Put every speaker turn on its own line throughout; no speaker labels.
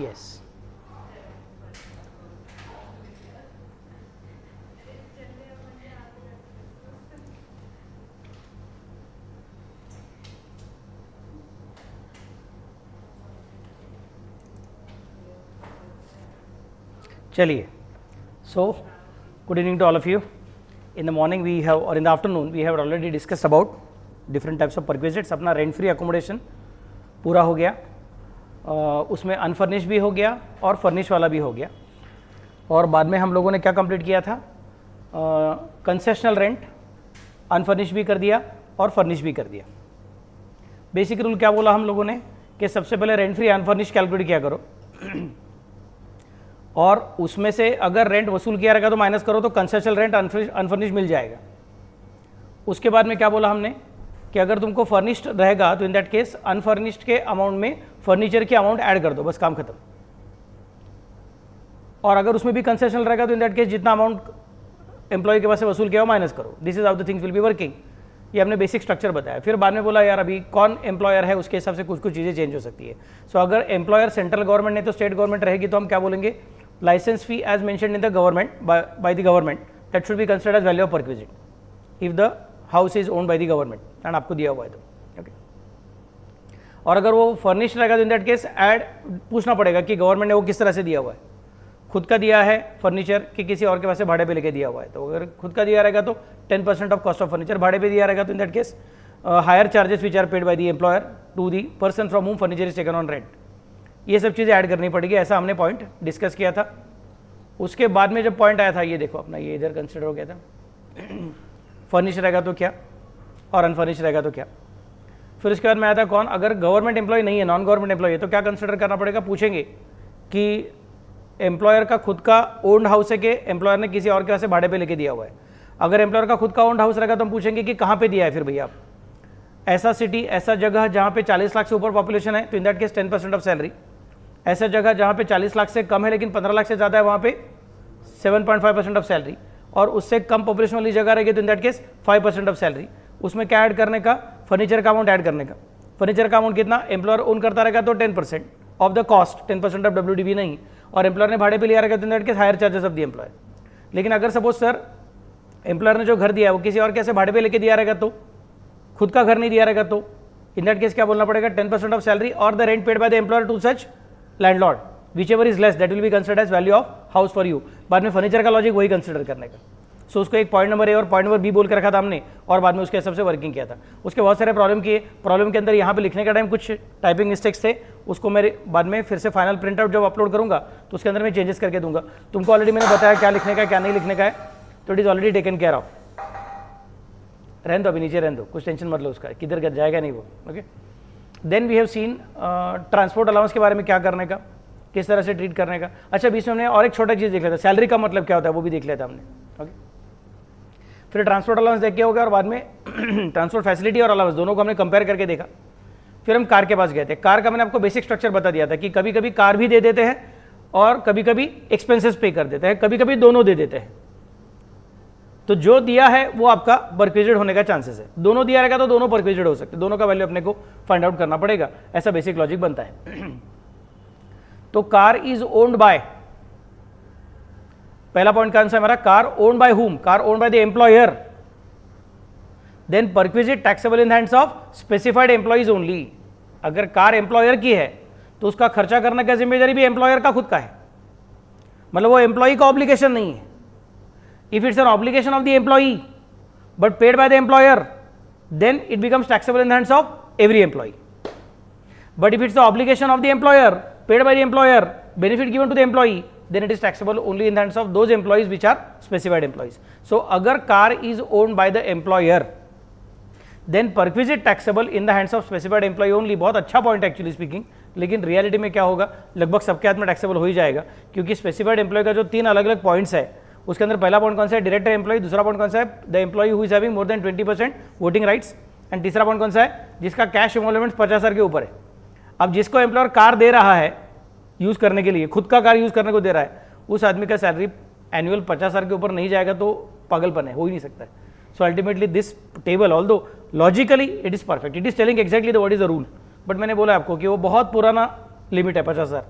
Yes. चलिए, so good evening to all of you. In the morning we have, or in the afternoon we have already discussed about different types of perquisites. अपना rent free accommodation पूरा हो गया, उसमें unfurnished भी हो गया और फर्निश वाला भी हो गया, और बाद में हम लोगों ने क्या कंप्लीट किया था, कंसेशनल रेंट अनफर्निश भी कर दिया और फर्निश भी कर दिया। बेसिक रूल क्या बोला हम लोगों ने कि सबसे पहले रेंट फ्री अनफर्निश कैलकुलेट किया करो और उसमें से अगर रेंट वसूल किया रहेगा तो माइनस करो तो कंसेशनल रेंट अनफर्निश मिल जाएगा। उसके बाद में क्या बोला हमने कि अगर तुमको फर्निश्ड रहेगा तो इन दैट केस अनफर्निश्ड के अमाउंट में फर्नीचर की अमाउंट ऐड कर दो, बस काम खत्म। और अगर उसमें भी कंसेशनल रहेगा तो इन दैट केस जितना अमाउंट एम्प्लॉय के पास से वसूल किया हो माइनस करो। This is how the things will be working. ये हमने बेसिक स्ट्रक्चर बताया। फिर बाद में बोला यार अभी कौन एम्प्लॉयर है उसके हिसाब से कुछ कुछ चीज़ें चेंज हो सकती है। सो अगर एम्प्लॉयर सेंट्रल गवर्नमेंट नहीं तो स्टेट गवर्नमेंट रहेगी तो हम क्या बोलेंगे, licence fee as mentioned in the government by the government that should be considered as value of perquisite if the house is owned by the government and आपको दिया हुआ है तो ओके। और अगर वो फर्निश रहेगा तो इन दैट केस ऐड पूछना पड़ेगा कि गवर्नमेंट ने वो किस तरह से दिया हुआ है, खुद का दिया है फर्नीचर कि किसी और के पास से भाड़े पे लेके दिया हुआ है। तो अगर खुद का दिया रहेगा तो 10% ऑफ कॉस्ट ऑफ फर्नीचर, भाड़े पे दिया रहेगा तो in that case hire charges which are paid by the employer to the person from home furniture is taken on rent. ये सब चीज़ें ऐड करनी पड़ेगी, ऐसा हमने पॉइंट डिस्कस किया था। उसके बाद में जब पॉइंट आया था, ये देखो अपना ये इधर कंसिडर हो गया था, फर्निश रहेगा तो क्या और अनफर्निश रहेगा तो क्या। फिर उसके बाद में आया था कौन, अगर गवर्नमेंट एम्प्लॉय नहीं है, नॉन गवर्नमेंट एम्प्लॉय है तो क्या कंसिडर करना पड़ेगा। पूछेंगे कि एम्प्लॉयर का खुद का ओन्ड हाउस है कि एम्प्लॉयर ने किसी और के पास से भाड़े पे लेके दिया हुआ है। अगर एम्प्लॉयर का खुद का ओन्ड हाउस रहेगा तो हम पूछेंगे कि कहाँ पे दिया है फिर भैया आप। ऐसा सिटी, ऐसा जगह जहाँ पे 40 लाख से ऊपर पॉपुलेशन है तो in that case 10% of salary. ऐसा जगह जहाँ पे 40 लाख से कम है लेकिन 15 लाख से ज़्यादा है वहाँ पे 7.5% ऑफ सैलरी। और उससे कम पॉपुलेशन वाली जगह रहेगी तो in that case 5% of salary. उसमें क्या ऐड करने का, फर्नीचर का अमाउंट ऐड करने का। फर्नीचर का अमाउंट कितना, एम्प्लॉयर ओन करता रहेगा तो 10% of the cost, 10% of WDV नहीं, और एम्प्लॉयर ने भाड़े पे लिया रहेगा तो in that case hire charges of the employer. लेकिन अगर सपोज सर एम्प्लॉयर ने जो घर दिया है वो किसी और कैसे भाड़े पे लेके दिया रहेगा तो, खुद का घर नहीं दिया रहेगा तो इन दैट केस क्या बोलना पड़ेगा, 10% ऑफ सैलरी और the rent paid by the employer to such landlord whichever is less that will be considered as value of house for you। बाद में फर्नीचर का लॉजिक वही कंसिडर करने का। सो उसको एक पॉइंट नंबर ए और पॉइंट नंबर बी बोल के रखा था हमने और बाद में उसके हिसाब से वर्किंग किया था। उसके बहुत सारे प्रॉब्लम किए। प्रॉब्लम के अंदर यहाँ पे लिखने का टाइम कुछ टाइपिंग मिस्टेक्स थे, उसको मेरे बाद में फिर से फाइनल प्रिंट आउट जब अपलोड करूँगा तो उसके अंदर मैं चेंजेस करके दूंगा। तुमको ऑलरेडी मैंने बताया क्या लिखने का क्या नहीं लिखने का है, तो it is already taken care of. रहने दो अभी, नीचे रहने दो, कुछ टेंशन मत लो उसका, किधर जाएगा नहीं वो। Okay, then we have seen transport allowance के बारे में क्या करने का, किस तरह से ट्रीट करने का। अच्छा, बीच में हमने और एक छोटा चीज़ देख लिया था, सैलरी का मतलब क्या होता है वो भी देख लिया था हमने। ओके, फिर ट्रांसपोर्ट अलाउंस देख के हो गया और बाद में ट्रांसपोर्ट फैसिलिटी और अलाउंस दोनों को हमने कंपेयर करके देखा। फिर हम कार के पास गए थे। कार का मैंने आपको बेसिक स्ट्रक्चर बता दिया था कि कभी कभी कार भी दे देते हैं और कभी कभी एक्सपेंसेस पे कर देते हैं, कभी कभी दोनों दे देते हैं। तो जो दिया है वो आपका परक्विजिट होने का चांसेस है, दोनों दिया रहेगा तो दोनों परक्विजिट हो सकते हैं, दोनों का वैल्यू अपने को फाइंड आउट करना पड़ेगा, ऐसा बेसिक लॉजिक बनता है। तो कार इज ओन्ड बाय, पहला पॉइंट कौन सा है हमारा, car owned by whom, car owned by the employer. Then perquisite taxable in hands of specified employees only. अगर कार एम्प्लॉयर की है तो उसका खर्चा करने का जिम्मेदारी भी एम्प्लॉयर का खुद का है, मतलब वो एम्प्लॉई का ऑब्लिगेशन नहीं है। If it's an obligation of the employee but paid by the employer then it becomes taxable in hands of every employee. But if it's the obligation of the employer paid by the employer, benefit given to the employee, then it is taxable only in the hands of those employees which are specified employees. So अगर car is owned by the employer then perquisite taxable in the hands of specified employee only। बहुत अच्छा point actually speaking, लेकिन reality में क्या होगा, लगभग सबके हाथ में टैक्सेबल हो ही जाएगा, क्योंकि स्पेसिफाइड एम्प्लॉय का जो 3 अलग अलग पॉइंट्स है उसके अंदर पहला पॉइंट कौन सा है, डायरेक्ट एम्प्लॉय। दूसरा पॉइंट कौन सा है, the employee who is having more than 20% voting rights. And तीसरा पॉइंट कौन सा है, जिसका कैश इमोलमेंट 50,000 के ऊपर है। अब जिसको एम्प्लॉयर कार दे रहा है यूज करने के लिए, खुद का कार यूज करने को दे रहा है, उस आदमी का सैलरी एनुअल 50,000 के ऊपर नहीं जाएगा तो पागलपन है, हो ही नहीं सकता है। So ultimately this table although logically it is perfect, it is telling exactly what is the rule, but मैंने बोला आपको कि वो बहुत पुराना लिमिट है 50,000,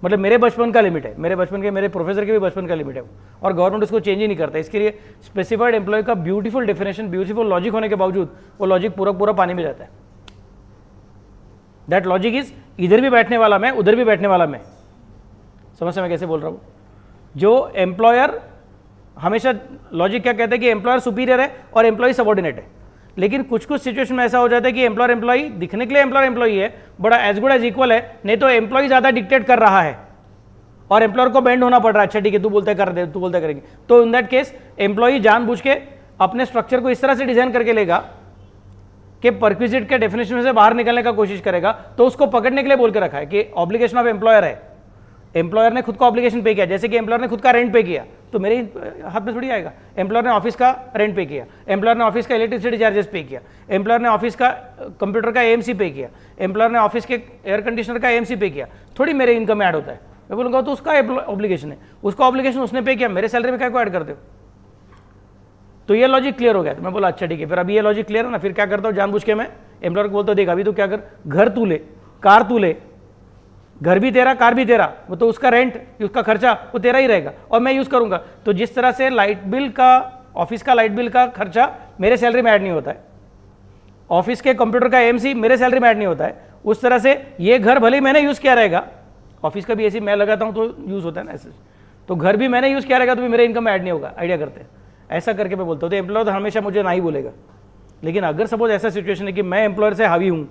मतलब मेरे बचपन का लिमिट है, मेरे बचपन के, मेरे प्रोफेसर के भी बचपन का लिमिट है, और गवर्नमेंट उसको चेंज ही नहीं करता। इसके लिए स्पेसिफाइड एम्प्लॉय का ब्यूटीफुल डेफिनेशन, ब्यूटीफुल लॉजिक होने के बावजूद वो लॉजिक पूरा पूरा पानी में जाता है। दैट लॉजिक इज इधर भी बैठने वाला मैं, उधर भी बैठने वाला मैं। समझ से मैं कैसे बोल रहा हूँ? जो एम्प्लॉयर हमेशा लॉजिक क्या कहता है कि एम्प्लॉयर सुपीरियर है और एम्प्लॉय सबॉर्डिनेट है, लेकिन कुछ कुछ सिचुएशन में ऐसा हो जाता है कि एम्प्लॉयर एम्प्लॉई दिखने के लिए एम्प्लॉयर एम्प्लॉई है, बड़ा एज गुड एज इक्वल है, नहीं तो एम्प्लॉय ज़्यादा डिक्टेट कर रहा है और एम्प्लॉयर को बेंड होना पड़ रहा है। अच्छा ठीक है, तू बोलते कर दे, तू बोलते करेंगे। तो इन दैट केस एम्प्लॉई जानबूझ के अपने स्ट्रक्चर को इस तरह से डिजाइन करके लेगा कि परक्विजिट के डेफिनेशन में से बाहर निकलने का कोशिश करेगा। तो उसको पकड़ने के लिए बोल के रखा है कि ऑब्लिगेशन ऑफ एम्प्लॉयर है, एम्प्लॉयर ने खुद का ऑब्लिगेशन पे किया। जैसे कि एम्प्लॉयर ने खुद का रेंट पे किया तो मेरे हाथ में थोड़ी आएगा। एम्प्लॉयर ने ऑफिस का रेंट पे किया, एम्प्लॉयर ने ऑफिस का इलेक्ट्रिसिटी चार्जेस पे किया, एम्प्लॉयर ने ऑफिस का कंप्यूटर का एएमसी पे किया, एम्प्लॉयर ने ऑफिस के एयर कंडीशनर का एएमसी पे किया, थोड़ी मेरे इनकम में ऐड होता है। मैं बोलूँगा तो उसका ऑब्लिगेशन है, उसका ऑब्लिगेशन उसने पे किया, मेरे सैलरी में क्या को ऐड करते हो? तो ये लॉजिक क्लियर हो गया। तो मैं बोला अच्छा ठीक है, फिर अभी ये लॉजिक क्लियर है ना, फिर क्या करता हूँ जानबूझ के मैं एम्प्लॉयर को बोलता हूँ देख अभी तो क्या कर, घर तू ले, कार तू ले, घर भी तेरा कार भी तेरा, वो तो उसका रेंट उसका खर्चा वो तेरा ही रहेगा और मैं यूज़ करूंगा। तो जिस तरह से लाइट बिल का, ऑफिस का लाइट बिल का खर्चा मेरे सैलरी में ऐड नहीं होता है, ऑफिस के कंप्यूटर का एएमसी मेरे सैलरी में ऐड नहीं होता है, उस तरह से ये घर भले ही मैंने यूज़ किया रहेगा, ऑफिस का भी ऐसी मैं लगाता हूँ तो यूज़ होता है ना ऐसे, तो घर भी मैंने यूज़ किया रहेगा तो भी मेरे इनकम में ऐड नहीं होगा। आइडिया करते हैं ऐसा करके मैं बोलता हूँ। तो एम्प्लॉयर तो हमेशा मुझे ना ही बोलेगा, लेकिन अगर सपोज ऐसा सिचुएशन है कि मैं एम्प्लॉयर से हावी हूँ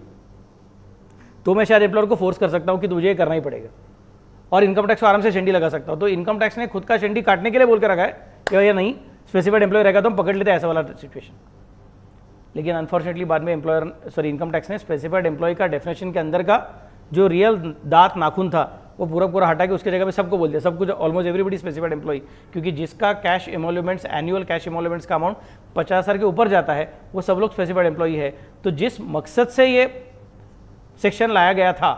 तो मैं शायद एम्प्लॉयर को फोर्स कर सकता हूँ कि तुझे ये करना ही पड़ेगा, और इनकम टैक्स को आराम से चंडी लगा सकता हूँ। तो इनकम टैक्स ने खुद का चंडी काटने के लिए बोल के रखा है कि भैया नहीं, स्पेसिफाइड एम्प्लॉय रहेगा तो हम पकड़ लेते हैं ऐसा वाला सिचुएशन। लेकिन अनफॉर्चुनेटली बाद में इनकम टैक्स ने स्पेसिफाइड एम्प्लॉय का डेफिनेशन के अंदर का जो रियल दांत नाखून था वो पूरा पूरा हटा के उसके जगह पे सबको बोल दिया, सब कुछ ऑलमोस्ट एवरीबडी स्पेसिफाइड एम्प्लॉय, क्योंकि जिसका कैश एमोल्यूमेंट्स, एनुअल कैश एमोल्यूमेंट्स का अमाउंट 50,000 के ऊपर जाता है वो सब लोग स्पेसिफाइड एम्प्लॉय है। तो जिस मकसद से ये सेक्शन लाया गया था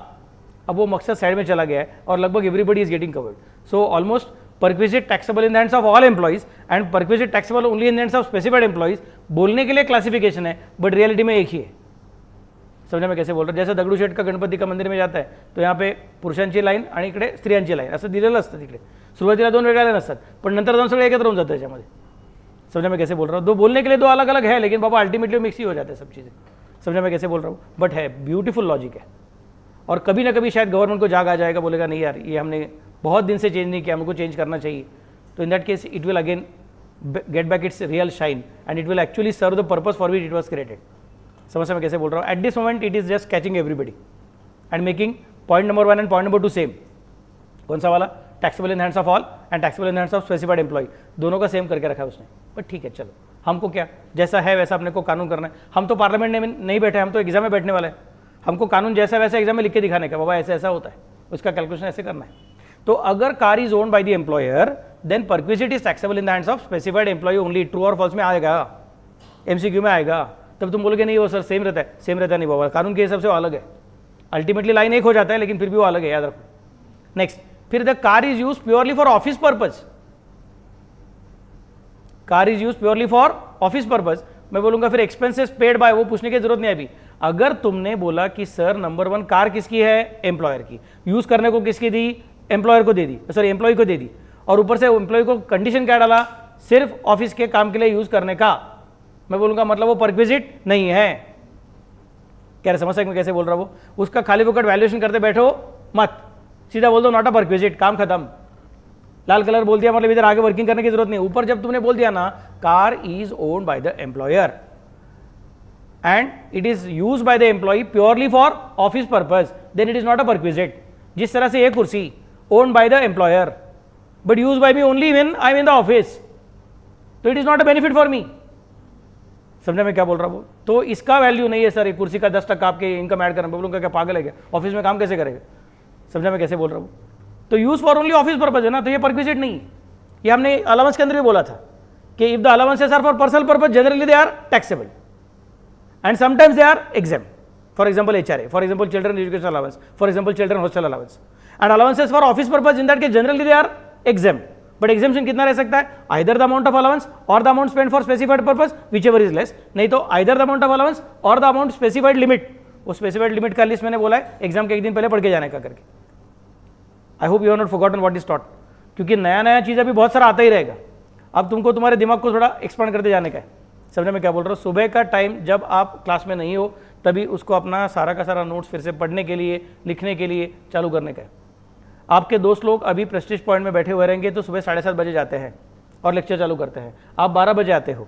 अब वो मकसद साइड में चला गया है और लगभग everybody is getting covered. So almost perquisite taxable in the hands of all employees and perquisite taxable only in the hands of specified employees. बोलने के लिए क्लासिफिकेशन है बट रियलिटी में एक ही है। समझा मैं कैसे बोल रहा हूँ? जैसे दगडूशेठ का गणपती का मंदिर में जाता है तो यहाँ पे पुरुषांची लाईन आणि इकडे स्त्रियांची लाईन असं दिलेलं असतं, तिकडे सुरुवातीला दोन वेगळ्या लाईन असतात पण नंतर जाऊन सगळे एकत्र होऊन जातं त्याच्यामध्ये। समझा मैं कैसे बोल रहा हूँ? दो बोलने के लिए दो अलग अलग है लेकिन बाबा अल्टीमेटली मिक्स ही हो जाते हैं सब चीज़ें। समझा मैं कैसे बोल रहा हूँ? बट है ब्यूटीफुल लॉजिक है, और कभी ना कभी शायद गवर्नमेंट को जाग आ जाएगा, बोलेगा नहीं यार ये हमने बहुत दिन से चेंज नहीं किया, हमको चेंज करना चाहिए। तो in that case it will again get back its real shine and it will actually serve the purpose for which it was created. समझ मैं कैसे बोल रहा हूँ? At this moment it is just catching everybody and making point number 1 and point number 2 same. कौन सा वाला? Taxable in hands of all and taxable in hands of specified employee, दोनों का सेम करके रखा है उसने। बट ठीक है चलो, हमको क्या, जैसा है वैसा अपने को कानून करना है। हम तो पार्लियामेंट में नहीं बैठे, हम तो एग्जाम में बैठने वाले हैं, हमको कानून जैसा वैसा एग्जाम में लिख के दिखाने का, बाबा ऐसा ऐसा होता है, उसका कैलकुलेशन ऐसे करना है। तो अगर car is owned by the employer then perquisite is taxable in the hands of specified employee only. True और फॉल्स में आएगा, एमसीक्यू में आएगा, तब तुम बोलोगे नहीं वो सर सेम रहता है। सेम रहता नहीं बाबा, कानून के हिसाब से वो अलग है। अल्टीमेटली लाइन एक हो जाता है लेकिन फिर भी वो अलग है, याद रखो। नेक्स्ट, फिर the car is use purely for office purpose. Car is use purely for office purpose. मैं बोलूंगा फिर एक्सपेंसेस पेड बाय, वो पूछने की जरूरत नहीं अभी। अगर तुमने बोला कि सर नंबर 1 कार किसकी है? एम्प्लॉयर की, यूज करने को किसकी दी? एम्प्लॉयर को दे दी, सॉरी एम्प्लॉय को दे दी, और ऊपर से एम्प्लॉय को कंडीशन क्या डाला? सिर्फ ऑफिस के काम के लिए यूज करने का। मैं बोलूंगा मतलब वो परक्विजिट नहीं है। क्या समझ सकते मैं कैसे बोल रहा हूँ? उसका खाली फुकट वैल्यूएशन करते बैठो मत, सीधा बोल दो नॉट अ परक्विजिट, काम खत्म। लाल कलर बोल दिया मतलब इधर आगे वर्किंग करने की जरूरत नहीं। ऊपर जब तुमने बोल दिया ना car is owned by the employer and it is use by the employ purely for office purpose, then it is not a perquisite. जिस तरह से ये कुर्सी owned by the employer but use by me only when I am in the office, तो it is not a benefit for me. समझा मैं क्या बोल रहा हूँ? तो इसका वैल्यू नहीं है सर एक कुर्सी का 10% आपके इनकम ऐड करना। बोलूँगा क्या पागल है क्या? ऑफिस में काम कैसे करेगा? समझा मैं कैसे बोल रहा हूँ? तो use for only office purpose है ना, तो ये परक्विजिट नहीं। ये हमने अलाउंस के अंदर भी बोला था कि if the allowances are for personal purpose generally they are taxable and sometimes they are exempt. For example HRA, for example children education allowance, for example children hostel allowance and allowances for office purpose in that case generally they are exempt. But exemption कितना रह सकता है? Either the amount of allowance और the amount spend for specified purpose whichever is less, नहीं तो either the amount of allowance और the amount specified limit. वो specified limit का लिस्ट मैंने बोला है एग्जाम के एक दिन पहले पढ़ के जाने का करके। आई hope you have not forgotten what is taught, क्योंकि नया नया चीज़ अभी बहुत सारा आता ही रहेगा। अब तुमको तुम्हारे दिमाग को थोड़ा एक्सपांड करते जाने का है। समझे मैं क्या बोल रहा हूँ? सुबह का टाइम जब आप क्लास में नहीं हो तभी उसको अपना सारा का सारा नोट्स फिर से पढ़ने के लिए, लिखने के लिए चालू करने का है। आपके दोस्त लोग अभी प्रेस्टीज पॉइंट में बैठे हुए रहेंगे तो सुबह 7:30 बजे जाते हैं और लेक्चर चालू करते हैं, आप 12 बजे आते हो।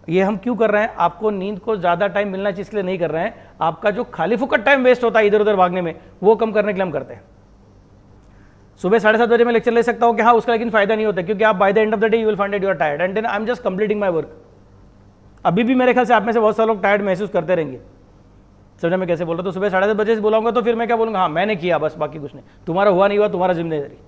ये हम क्यों कर रहे हैं? आपको नींद को ज़्यादा टाइम मिलना चाहिए इसलिए नहीं कर रहे हैं। आपका जो खाली फुकट टाइम वेस्ट होता है इधर उधर भागने में, वो कम करने के लिए हम करते हैं। सुबह 7:30 बजे मैं लेक्चर ले सकता हूँ कि हाँ, उसका लेकिन फायदा नहीं होता, क्योंकि आप by the end of the day you will find that you are tired and then I am just completing my work. अभी भी मेरे ख्याल से आप में से बहुत सारे लोग टायर्ड महसूस करते रहेंगे। समझे मैं कैसे बोल रहा हूँ? तो सुबह 10:30 बजे से बोलाऊंगा तो फिर मैं क्या बोलूँगा? हाँ मैंने किया, बस बाकी कुछ नहीं। तुम्हारा हुआ नहीं हुआ तुम्हारा जिम्मेदारी।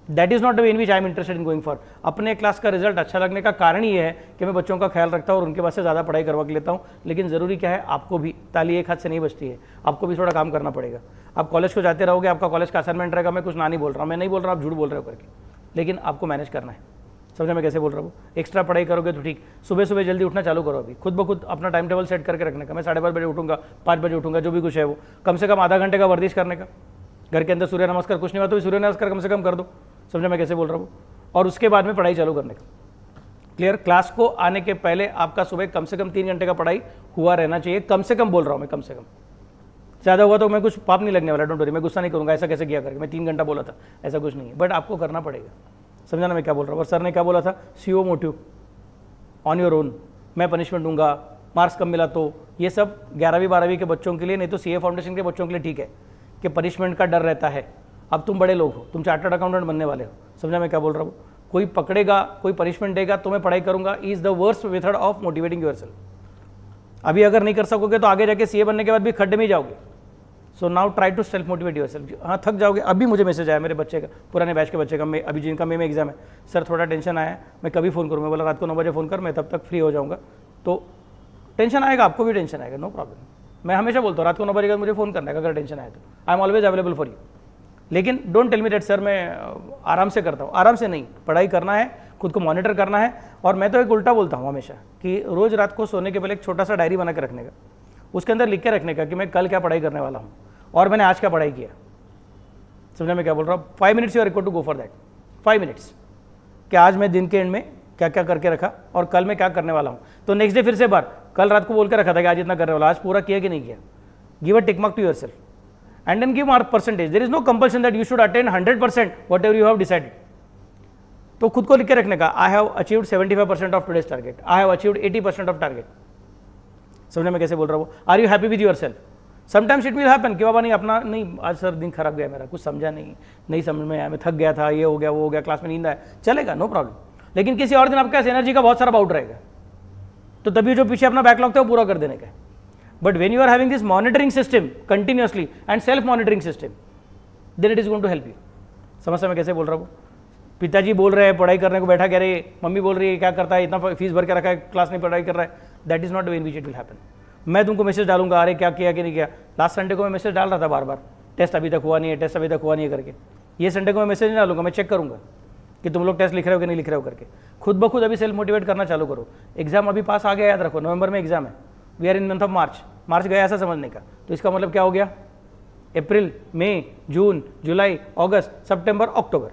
That is not the way in which I am interested in going for. अपने क्लास का रिजल्ट अच्छा लगने का कारण ये है कि मैं बच्चों का ख्याल रखता हूँ और उनके पास से ज़्यादा पढ़ाई करवा के लेता हूँ। लेकिन ज़रूरी क्या है, आपको भी ताली एक हाथ से नहीं बचती है, आपको भी थोड़ा काम करना पड़ेगा। आप कॉलेज को जाते रहोगे, आपका कॉलेज का असाइनमेंट रहेगा। मैं कुछ ना नहीं बोल रहा हूँ, मैं नहीं बोल रहा, आप झूठ बोल रहे हो करके, लेकिन आपको मैनेज करना है। समझे मैं कैसे बोल रहा हूँ? एक्स्ट्रा पढ़ाई करोगे तो ठीक। सुबह सुबह जल्दी उठना चालू करो, अभी खुद ब खुद अपना टाइम टेबल सेट करके रखने का। मैं 5:30 बजे उठूंगा, 5 बजे उठूंगा, जो भी कुछ है वो कम से कम आधा घंटे का वर्जिश करने का। घर के अंदर सूर्य नमस्कार कुछ नहीं हुआ तो सूर्य नमस्कार कम से कम कर दो। समझे मैं कैसे बोल रहा हूँ? और उसके बाद में पढ़ाई चालू करने का। क्लियर? क्लास को आने के पहले आपका सुबह कम से कम 3 घंटे का पढ़ाई हुआ रहना चाहिए। कम से कम बोल रहा हूँ मैं, कम से कम। ज़्यादा हुआ तो मैं कुछ पाप नहीं लगने वाला, डोंट वरी, मैं गुस्सा नहीं करूँगा ऐसा कैसे किया करके। मैं 3 घंटा बोला था, ऐसा कुछ नहीं है, बट आपको करना पड़ेगा। समझा ना मैं क्या बोल रहा हूँ? और सर ने क्या बोला था? CO motive on your own. मैं पनिशमेंट दूंगा, मार्क्स कम मिला तो। ये सब 11वीं 12वीं के बच्चों के लिए, नहीं तो सीए फाउंडेशन के बच्चों के लिए ठीक है कि पनिशमेंट का डर रहता है। अब तुम बड़े लोग हो, तुम चार्टर्ड अकाउंटेंट बनने वाले हो। समझा मैं क्या बोल रहा हूँ? कोई पकड़ेगा, कोई पनिशमेंट देगा तो मैं पढ़ाई करूंगा, is the worst method of motivating yourself. अभी अगर नहीं कर सकोगे तो आगे जाके सीए बनने के बाद भी खड्डे में ही जाओगे। So now try to self motivate yourself. हाँ थक जाओगे। अभी मुझे मैसेज आया मेरे बच्चे का, पुराने बैच के बच्चे का, मैं अभी जिनका मे में एग्जाम है, सर थोड़ा टेंशन आया, मैं कभी फ़ोन करूँ? मैं बोला रात को 9 बजे फ़ोन कर, मैं तब तक फ्री हो जाऊँगा। तो टेंशन आएगा, आपको भी टेंशन आएगा, नो प्रॉब्लम। मैं हमेशा बोलता हूँ रात को 9 बजे का मुझे फ़ोन करना है अगर टेंशन आए तो। I am always available for you. लेकिन don't tell me that sir मैं आराम से करता हूँ। आराम से नहीं, पढ़ाई करना है, खुद को मॉनिटर करना है। और मैं तो एक उल्टा बोलता हूँ हमेशा कि रोज़ रात को सोने के पहले एक छोटा सा डायरी बना के रखने का, उसके अंदर लिख के रखने का कि मैं कल क्या पढ़ाई करने वाला हूँ और मैंने आज क्या पढ़ाई किया। समझे मैं क्या बोल रहा हूँ? 5 minutes you are required to go for that. 5 minutes कि आज मैं दिन के एंड में क्या क्या करके रखा और कल मैं क्या करने वाला हूँ। तो नेक्स्ट डे फिर से बार, कल रात को बोल के रखा था कि आज इतना करने वाला, आज पूरा किया कि नहीं किया। Give a tick mark to yourself and then give mark percentage. There is no compulsion that you should attain 100% whatever you have decided. तो खुद को लिख के रखने का, I have achieved 75% of today's target. I have achieved 80% of target. समझने में कैसे बोल रहा हूँ? Are you happy with yourself? Sometimes it will happen कि बाबा नहीं अपना नहीं, आज सर दिन खराब गया मेरा, कुछ समझा नहीं समझ में आया, मैं थक गया था, ये हो गया वो हो गया, क्लास में नींद आया, चलेगा, नो प्रॉब्लम। लेकिन किसी और दिन आपके पास एनर्जी का बहुत सारा बाउट रहेगा, तो तभी जो पीछे अपना बैकलॉग था वो पूरा कर देने का। But when you are having this monitoring system continuously and self monitoring system, then it is going to help you. समझ मैं कैसे बोल रहा हूँ? पिताजी बोल रहे हैं पढ़ाई करने को बैठा, कह रहे हैं मम्मी बोल रही है क्या करता है, इतना फीस भर के रखा है, क्लास नहीं पढ़ाई कर रहा है। That is not the way in which it will happen. मैं तुमको मैसेज डालूंगा, अरे क्या किया कि नहीं किया। लास्ट संडे को मैं मैसेज डाल रहा था बार बार, टेस्ट अभी तक हुआ नहीं है, टेस्ट अभी तक हुआ नहीं है करके। ये संडे को मैं मैसेज नहीं डालूंगा, मैं चेक करूंगा कि तुम लोग टेस्ट लिख रहे हो कि नहीं लिख रहे हो करके। खुद ब खुद अभी सेल्फ मोटिवेट करना चालू करो। एग्जाम अभी पास आ गया, याद रखो, नवंबर में एग्जाम है। We are in month of March गया ऐसा समझने का। तो इसका मतलब क्या हो गया? अप्रैल, मई, जून, जुलाई, अगस्त, सितंबर, अक्टूबर,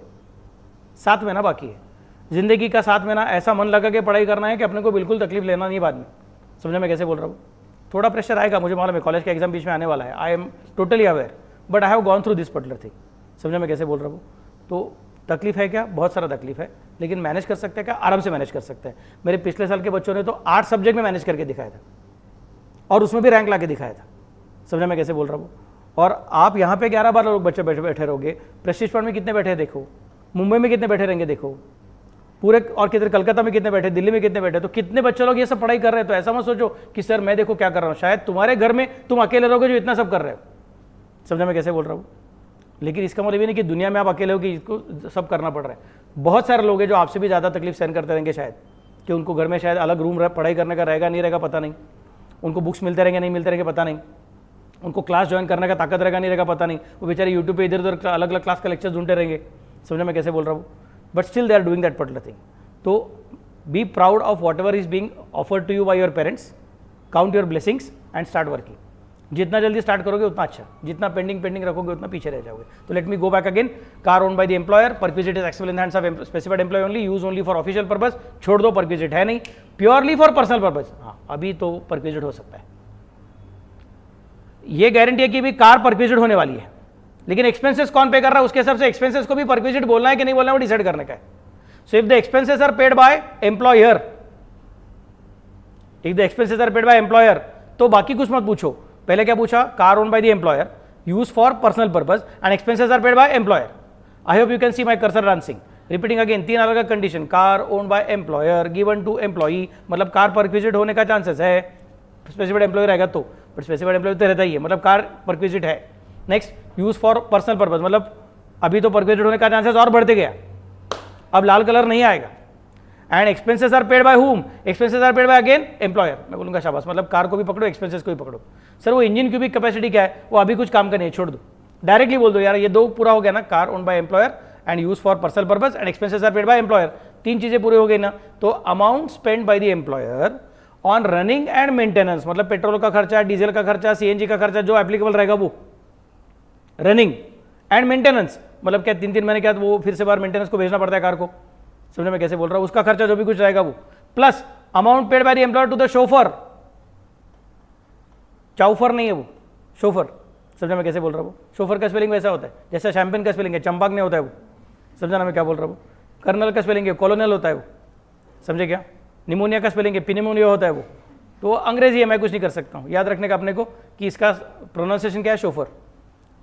7 महीना बाकी है। जिंदगी का 7 महीना ऐसा मन लगा के पढ़ाई करना है कि अपने को बिल्कुल तकलीफ लेना नहीं बाद में। समझे मैं कैसे बोल रहा हूँ? थोड़ा प्रेशर आएगा, मुझे मालूम है, कॉलेज का एग्जाम बीच में आने वाला है, I am totally aware, but I have gone through this particular thing. समझे मैं कैसे बोल रहा हूँ? तो तकलीफ है क्या? बहुत सारा तकलीफ है, लेकिन मैनेज कर सकते हैं क्या? आराम से मैनेज कर सकते हैं। मेरे पिछले साल के बच्चों ने तो 8 सब्जेक्ट में मैनेज करके दिखाया था और उसमें भी रैंक ला के दिखाया था। समझा मैं कैसे बोल रहा हूँ? और आप यहाँ पे 11-12 लोग बच्चे बैठे रहोगे, प्रेस्टीज पॉइंट में कितने बैठे हैं देखो, मुंबई में कितने बैठे रहेंगे देखो, पूरे और किधर कलकत्ता में कितने बैठे, दिल्ली में कितने बैठे, तो कितने बच्चे लोग ये सब पढ़ाई कर रहे हैं। तो ऐसा मत सोचो कि सर मैं देखो क्या कर रहा हूँ, शायद तुम्हारे घर में तुम अकेले रहोगे जो इतना सब कर रहे हो। समझा मैं कैसे बोल रहा हूँ? लेकिन इसका मतलब ये नहीं कि दुनिया में आप अकेले हो कि इसको सब करना पड़ रहा है। बहुत सारे लोग हैं जो आपसे भी ज़्यादा तकलीफ सहन करते रहेंगे, शायद कि उनको घर में शायद अलग रूम पढ़ाई करने का रहेगा नहीं रहेगा पता नहीं, उनको बुक्स मिलते रहेंगे नहीं मिलते रहेंगे पता नहीं, उनको क्लास ज्वाइन करने का ताकत रहेगा नहीं रहेगा पता नहीं, वो बेचारे यूट्यूब पे इधर उधर अलग अलग क्लास का लेक्चर ढूंढते रहेंगे। समझा मैं कैसे बोल रहा हूँ? But still they are doing that particular thing. तो be proud of whatever is being offered to you by your parents, count your blessings and start working. जितना जल्दी स्टार्ट करोगे उतना अच्छा, जितना पेंडिंग रखोगे उतना पीछे रह जाओगे। तो let me go back again, car own by the employer, perquisite is accessible in the hands of specified employee only, use only for official purpose, छोड़ दो परक्विजिट है नहीं, प्योरली फॉर पर्सनल पर्पस, हाँ अभी तो परक्विजिट हो सकता है। ये गारंटी है कि भी कार परक्विजिट होने वाली है, लेकिन एक्सपेंसेस कौन पे कर रहा है उसके हिसाब से एक्सपेंसेस को भी परक्विजिट बोलना है कि नहीं बोलना है वो डिसाइड करने का है। So if the expenses are paid by employer, if the expenses are paid by employer, तो बाकी कुछ मत पूछो। पहले क्या पूछा, car own by the employer, use for personal purpose and expenses are paid by employer. I hope you can see my cursor dancing. Repeating again, तीन अलग अलग condition, car own by employer, given to employee, मतलब car perquisite होने का chances है, specified employ रहेगा तो, but specified employ तो रहता ही है, मतलब कार परक्विजिट है। Next, use for personal purpose, मतलब अभी तो परक्विजिट होने का चांसेस और बढ़ते गया, अब लाल कलर नहीं आएगा। And expenses are paid by hmm, expenses are paid by again employer. मैं बोलूंगा शाबाश, मतलब कार को भी पकड़ो, एक्सपेंसेस को भी पकड़ो। सर वो इंजन क्यूबिक कैपेसिटी क्या है, वो अभी कुछ काम का नहीं है, छोड़ दो, डायरेक्टली बोल दो यार, ये दो पूरा हो गया ना, car own by employer and use for personal purpose and expenses are paid by employer, तीन चीजें पूरी हो गई ना। तो amount spend by the employer on running and maintenance, मतलब पेट्रोल का खर्चा, डीजल का खर्चा, सीएनजी का खर्चा जो एप्लीकेबल रहेगा वो, रनिंग एंड मेंटेनेंस, मतलब क्या 3-3 महीने के बाद वो फिर से बार मेंटेनेंस को भेजना पड़ता है कार को, समझे मैं कैसे बोल रहा हूं, उसका खर्चा जो भी कुछ रहेगा वो, plus amount paid by the employer to the chauffeur, chauffeur नहीं है वो, शोफर, समझा मैं कैसे बोल रहा हूँ। शोफर का स्पेलिंग वैसा होता है जैसा शैंपेन का स्पेलिंग है, चंपाक नहीं होता है वो, समझा ना मैं क्या बोल रहा हूँ। कर्नल का स्पेलिंग है, कॉलोनियल होता है वो, समझे क्या। निमोनिया का स्पेलिंग है, पिनिमोनिया होता है वो, तो वो अंग्रेजी है, मैं कुछ नहीं कर सकता हूँ। याद रखने का अपने को कि इसका प्रोनाउंसिएशन क्या है, शोफर,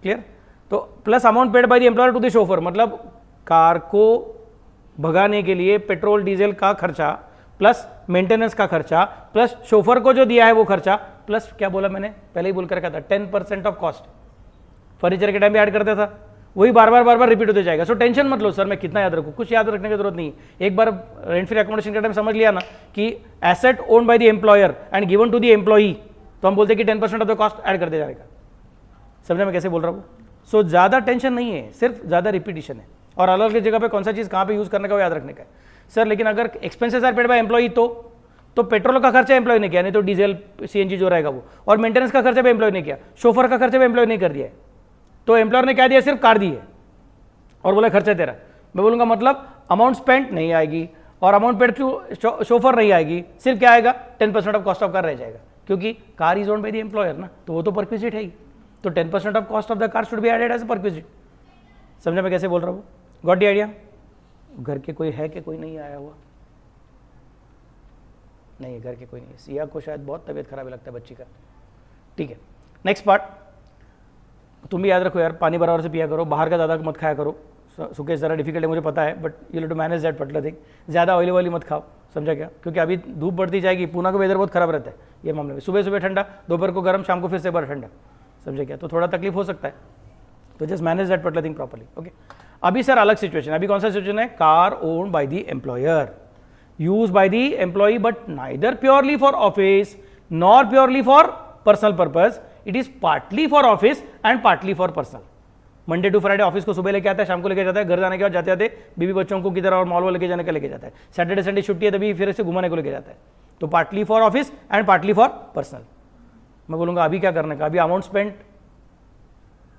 क्लियर। तो plus amount paid by the employer to the chauffeur, मतलब कार को भगाने के लिए पेट्रोल डीजल का खर्चा, प्लस मेंटेनेंस का खर्चा, प्लस शोफर को जो दिया है वो खर्चा, प्लस क्या बोला मैंने पहले ही बोल कर रखा था 10% ऑफ कॉस्ट, फर्नीचर के टाइम भी ऐड करता था, वही बार बार रिपीट होते जाएगा। सो टेंशन मत लो सर मैं कितना याद रखूँ, कुछ याद रखने की जरूरत नहीं है। एक बार रेंट फ्री अकोमोडेशन के टाइम समझ लिया ना कि asset own by the employer and given to the employee, तो हम बोलते हैं कि 10% ऑफ द कॉस्ट ऐड करते जाने का, समझा मैं कैसे बोल रहा हूँ। सो ज़्यादा टेंशन नहीं है, सिर्फ ज़्यादा रिपीटिशन है और अलग अलग जगह पे कौन सा चीज़ कहाँ पे यूज़ करने का वो याद रखने का है सर। लेकिन अगर expenses are paid by employee तो पेट्रोल का खर्चा एम्प्लॉय ने किया, नहीं तो डीजल सीएनजी जो रहेगा वो, और मेंटेनेंस का खर्चा भी एम्प्लॉय ने किया, शोफर का खर्चा भी एम्प्लॉय ने कर दिया है। तो एम्प्लॉयर ने क्या दिया, सिर्फ कार दी है और बोला खर्चा तेरा। मैं बोलूँगा मतलब अमाउंट स्पेंड नहीं आएगी और अमाउंट पेड टू शोफर नहीं आएगी, सिर्फ क्या आएगा 10% ऑफ कॉस्ट ऑफ कार रह जाएगा, क्योंकि car is owned by the employer ना, तो वो तो परक्विजिट है ही, तो 10% of cost of the car should be added as a perquisite. समझा मैं कैसे बोल रहा हूँ, गॉट द आइडिया। घर के कोई है कि कोई नहीं आया हुआ, नहीं घर के कोई नहीं है, सिया को शायद बहुत तबीयत खराब लगता है बच्ची का, ठीक है। नेक्स्ट पार्ट, तुम भी याद रखो यार, पानी बराबर से पिया करो, बाहर का ज़्यादा मत खाया करो। सुकेश ज़रा डिफिकल्ट है मुझे पता है, but you have to manage that particular thing. ज़्यादा ऑयली वाली मत खाओ, समझा क्या, क्योंकि अभी धूप बढ़ती जाएगी, पूना का वेदर बहुत खराब रहता है ये मामले में, सुबह सुबह ठंडा, दोपहर को गर्म, शाम को फिर से बार ठंडा, समझे क्या, तो थोड़ा तकलीफ हो सकता है। तो just manage that particular thing properly, okay. अभी सर अलग सिचुएशन, अभी कौन सा सिचुएशन है, car owned by the employer, use by the employee but neither purely for office nor purely for personal purpose, it is partly for office and partly for personal. Monday to Friday office को सुबह लेके आता है, शाम को लेके जाता है, घर जाने के बाद जाते जाते बीवी बच्चों को किधर और मॉल वाले लेके जाने का लेके जाता है, सैटरडे संडे छुट्टी है तभी फिर से घुमाने को लेके जाता है। तो partly for office and partly for personal. मैं बोलूँगा अभी क्या करने का, अभी amount spend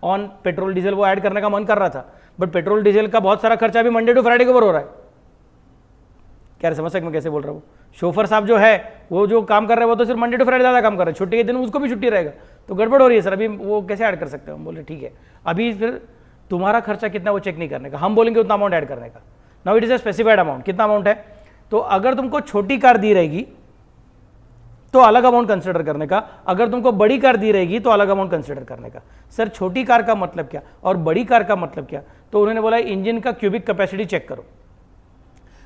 on petrol diesel वो ऐड करने का मन कर रहा था, बट पेट्रोल डीजल का बहुत सारा खर्चा अभी मंडे टू फ्राइडे के ऊपर हो रहा है। क्या समझ सकते मैं कैसे बोल रहा हूँ। शोफर साहब जो है वो जो काम कर रहे हैं वो तो सिर्फ मंडे टू फ्राइडे ज़्यादा काम कर रहे हैं, छुट्टी के दिन उसको भी छुट्टी रहेगा, तो गड़बड़ हो रही है सर, अभी वो कैसे ऐड कर सकते हैं। हम बोले ठीक है, अभी फिर तुम्हारा खर्चा कितना वो चेक नहीं करने का, हम बोलेंगे उतना अमाउंट ऐड करने का। Now it is a specified amount, कितना अमाउंट है, तो अगर तुमको छोटी कार दी रहेगी तो अलग अमाउंट कंसिडर करने का, अगर तुमको बड़ी कार दी रहेगी तो अलग अमाउंट कंसिडर करने का। सर छोटी कार का मतलब क्या और बड़ी कार का मतलब क्या, तो उन्होंने बोला इंजन का क्यूबिक कैपेसिटी चेक करो।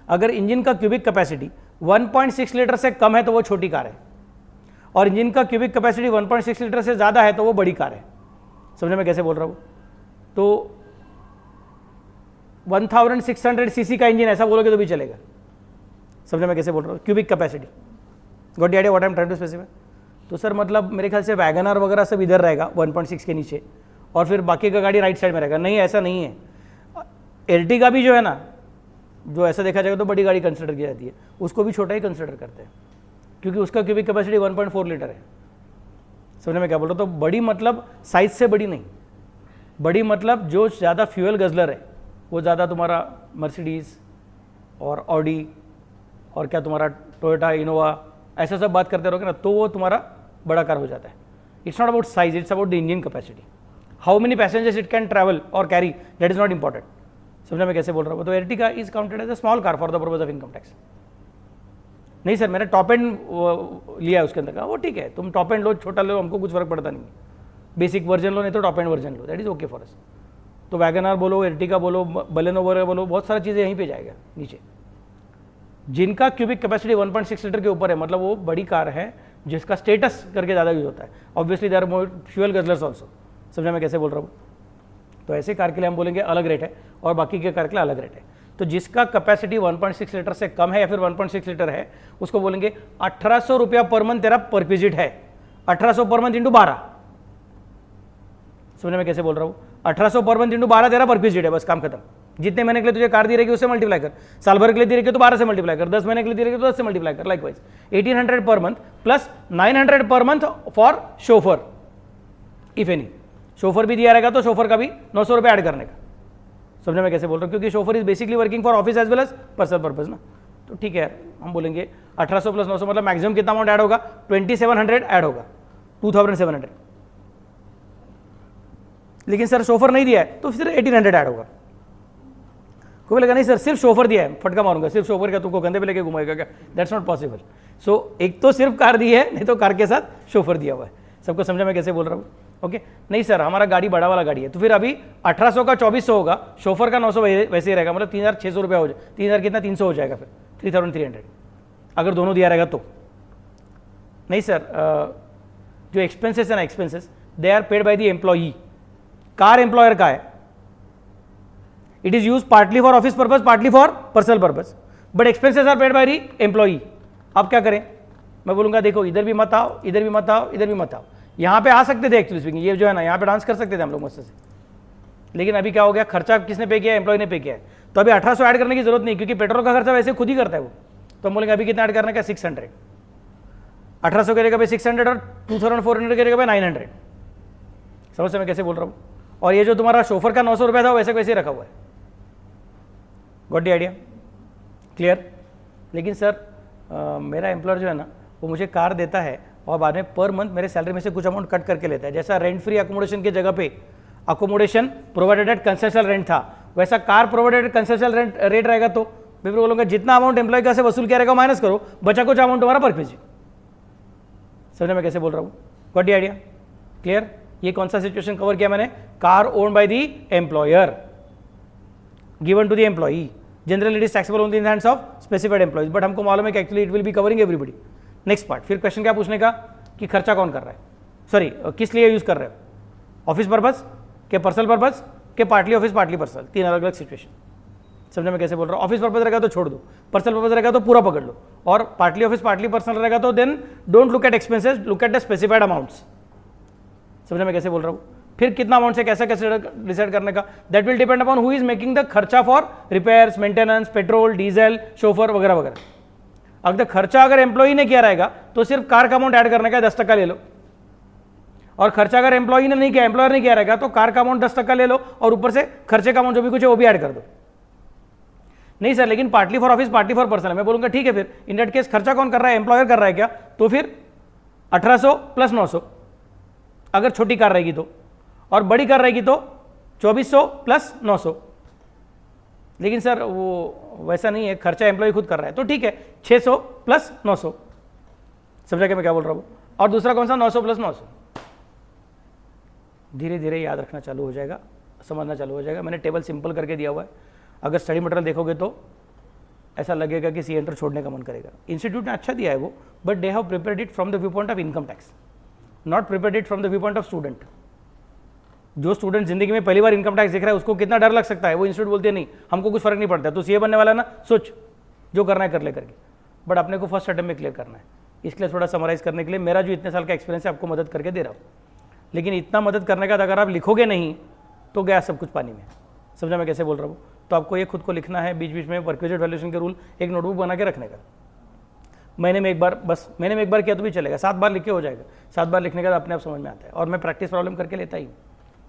अगर इंजन का क्यूबिक कैपेसिटी 1.6 लीटर से कम है तो वो छोटी कार है, और इंजन का क्यूबिक कैपेसिटी 1.6 लीटर से ज़्यादा है तो वो बड़ी कार है। समझे मैं कैसे बोल रहा हूँ। तो 1600 सीसी का इंजन ऐसा बोलोगे तो भी चलेगा। समझे मैं कैसे बोल रहा हूँ, cubic capacity. Got the idea what I am trying to specify. तो सर मतलब मेरे ख्याल से वैगनर वगैरह सब इधर रहेगा 1.6 के नीचे, और फिर बाकी का गाड़ी राइट साइड में रहेगा। नहीं, ऐसा नहीं है। एर्टिगा भी जो है ना, जो ऐसा देखा जाएगा तो बड़ी गाड़ी कंसिडर की जाती है, उसको भी छोटा ही कंसिडर करते हैं, क्योंकि उसका क्यूबिक कैपेसिटी 1.4 लीटर है। समझने में क्या बोल रहा हूँ? तो बड़ी मतलब साइज से बड़ी नहीं, बड़ी मतलब जो ज़्यादा फ्यूल गजलर है वो ज़्यादा तुम्हारा मर्सिडीज़ और ऑडी और क्या तुम्हारा टोयोटा इनोवा ऐसा सब बात करते रहोगे ना, तो वो तुम्हारा बड़ा कार हो जाता है. It's not about size, it's about the engine capacity. How many passengers it can travel और carry, that is not important. समझने में कैसे बोल रहा हूँ? तो Ertiga is counted as a small car for the purpose of income tax. नहीं sir मैंने टॉप एंड लिया है उसके अंदर का, वो ठीक है, तुम टॉप एंड लो छोटा लो हमको कुछ फर्क पड़ता नहीं. बेसिक वर्जन लो नहीं तो top and version low, that is okay for us. तो वैगनआर बोलो, एर्टिगा बोलो, बलेनो बोलो, बहुत सारी चीज़ें यहीं पे जाएगा नीचे. जिनका क्यूबिक कैपेसिटी 1.6 लीटर के ऊपर है मतलब वो बड़ी कार है जिसका स्टेटस करके ज़्यादा यूज होता है. Obviously there are more fuel guzzlers also. समझा मैं कैसे बोल रहा हूँ? तो ऐसे कार के लिए हम बोलेंगे अलग रेट है और बाकी के कार के लिए अलग रेट है. तो जिसका कैपेसिटी 1.6 लीटर से कम है या फिर 1.6 लीटर है उसको बोलेंगे 1800 रुपया पर मंथ तेरा पर विजिट है. 1800 पर मंथ इंटू 12. समझने में कैसे बोल रहा हूँ? 1800 पर मंथ इंटू 12 तेरा पर विजिट है, बस काम खत्म. जितने महीने के लिए तुझे कार दी रहेगी उससे मल्टीप्लाई कर, साल भर के लिए दी रहेगी तो 12 से मल्टीप्लाई कर, 10 महीने के लिए दी रहेगी तो 10 से मल्टीप्लाई कर. Likewise 1800 per month plus 900 per month for chauffeur if any. Chauffeur भी दिया रहेगा तो शोफर का भी 900 रुपये ऐड करने का. समझने में कैसे बोल रहा हूँ? क्योंकि chauffeur is basically working for office as well as personal purpose ना. तो ठीक है हम बोलेंगे 1800 प्लस 900 मतलब मैक्सिमम कितना अमाउंट ऐड होगा? 2700 ऐड होगा, 2700. लेकिन सर शोफर नहीं दिया है तो फिर 1800 ऐड होगा. कोई लगा नहीं सर सिर्फ शोफर दिया है, फटका मारूंगा, सिर्फ शोफर का तुमको कंधे पे लेके घुमाएगा क्या? That's not possible. सो एक तो सिर्फ कार दी है, नहीं तो कार के साथ शोफर दिया हुआ है. सबको समझा मैं कैसे बोल रहा हूँ? ओके नहीं सर हमारा गाड़ी बड़ा वाला गाड़ी है तो फिर अभी 1800 का 2400 होगा, शोफर का 900 वैसे ही रहेगा, मतलब 3600 रुपया हो जाए, 3000 कितना 300 हो जाएगा, फिर 3300 अगर दोनों दिया रहेगा तो. नहीं सर जो एक्सपेंसेस है ना, expenses they are paid by the employee. Car employer का है, it is use partly for office purpose partly for personal purpose, but expenses are paid by the employee. आप क्या करें? मैं बोलूंगा देखो इधर भी मत आओ, इधर भी मत आओ, इधर भी मत आओ. यहाँ पे आ सकते थे एक्चुअली स्पीकिंग, ये जो है ना यहाँ पे डांस कर सकते थे हम लोग मस्त से. लेकिन अभी क्या हो गया, खर्चा किसने पे किया? एम्प्लॉय ने पे किया है. तो अभी 1800 ऐड करने की जरूरत नहीं क्योंकि पेट्रोल का खर्चा वैसे खुद ही करता है वो. तो हम बोलेंगे अभी कितना ऐड करने का? 600. 1800 के जगह पे 600 और 2400 के जगह पे 900. समझ से मैं कैसे बोल रहा हूँ? और ये जो तुम्हारा शोफर का 900 रुपया था वैसे वैसे रखा हुआ है. Got the idea? क्लियर? लेकिन सर मेरा एम्प्लॉयर जो है ना वो मुझे कार देता है और बाद में पर मंथ मेरे सैलरी में से कुछ अमाउंट कट करके लेता है. जैसा रेंट फ्री अकोमोडेशन की जगह पे accommodation provided eight concessional rent था, वैसा car provided eight concessional rate रहेगा. तो मैं बोलूँगा जितना अमाउंट एम्प्लॉय का से वसूल किया रहेगा माइनस करो, बचा कुछ अमाउंट तुम्हारा पर पीजी. समझे मैं कैसे बोल रहा हूँ? Got the idea? क्लियर? ये कौन सा सिचुएशन कवर किया मैंने? Car owned by the employer given to the employee. Generally it is taxable only in the hands of specified employees, but हमको मालूम है कि actually it will be covering everybody. Next part, फिर question क्या पूछने का कि खर्चा कौन कर रहा है, सॉरी किस लिए यूज कर रहे हो? ऑफिस पर्पस के पर्सनल पर्पस के पार्टली ऑफिस पार्टली पर्सनल, तीन अलग अलग सिचुएशन. समझे मैं कैसे बोल रहा हूँ? ऑफिस पर्पस रहेगा तो छोड़ दो, पर्सनल पर्पस रहेगा तो पूरा पकड़ लो, और पार्टली ऑफिस पार्टली पर्सनल रहेगा तो then don't look at expenses, look at the specified amounts. समझे मैं कैसे बोल रहा हूँ? फिर कितना अमाउंट से कैसे कैसे डिसाइड करने का, that will depend upon who is making the खर्चा for repairs, maintenance, petrol, diesel, chauffeur वगैरह वगैरह. अगर खर्चा अगर एम्प्लॉई ने किया रहेगा तो सिर्फ कार का अमाउंट ऐड करने का 10% ले लो, और खर्चा अगर एम्प्लॉई ने नहीं किया, एम्प्लॉयर ने किया रहेगा तो कार का अमाउंट 10% ले लो और ऊपर से खर्चे का अमाउंट जो भी कुछ है वो भी ऐड कर दो. नहीं सर लेकिन partly for office partly for personal, मैं बोलूंगा ठीक है फिर इन दैट केस खर्चा कौन कर रहा है? एम्प्लॉयर कर रहा है क्या? तो फिर 1800 प्लस 900 अगर छोटी कार रहेगी तो, और बड़ी कार रहेगी तो 2400 प्लस 900. लेकिन सर वो वैसा नहीं है, खर्चा एम्प्लॉय खुद कर रहा है तो ठीक है 600 प्लस 900. समझा कि मैं क्या बोल रहा हूँ? और दूसरा कौन सा? 900 प्लस 900. धीरे धीरे याद रखना चालू हो जाएगा, समझना चालू हो जाएगा. मैंने टेबल सिंपल करके दिया हुआ है, अगर स्टडी मटेरियल देखोगे तो ऐसा लगेगा कि सी एंटर छोड़ने का मन करेगा. इंस्टीट्यूट ने अच्छा दिया है वो, but they have prepared it from the view point of income tax, not prepared it from the view point of student. जो स्टूडेंट जिंदगी में पहली बार इनकम टैक्स देख रहा है उसको कितना डर लग सकता है, वो इंस्टीट्यूट बोलते नहीं हमको कुछ फर्क नहीं पड़ता, तो सीए बनने वाला ना सोच जो करना है कर ले करके, बट अपने को फर्स्ट अटेम्प्ट में क्लियर करना है. इसलिए थोड़ा समराइज करने के लिए मेरा जो इतने साल का एक्सपीरियंस है आपको मदद करके दे रहा हूँ. लेकिन इतना मदद करने का अगर आप लिखोगे नहीं तो गया सब कुछ पानी में. समझा मैं कैसे बोल रहा हूँ? तो आपको ये खुद को लिखना है बीच बीच में, परक्विजिट वैल्यूएशन के रूल एक नोटबुक बना के रखने का. महीने में एक बार, बस महीने में एक बार किया तो भी चलेगा, 7 बार लिख के हो जाएगा, 7 बार लिखने के बाद अपने आप समझ में आता है। और मैं प्रैक्टिस प्रॉब्लम करके लेता ही हूँ,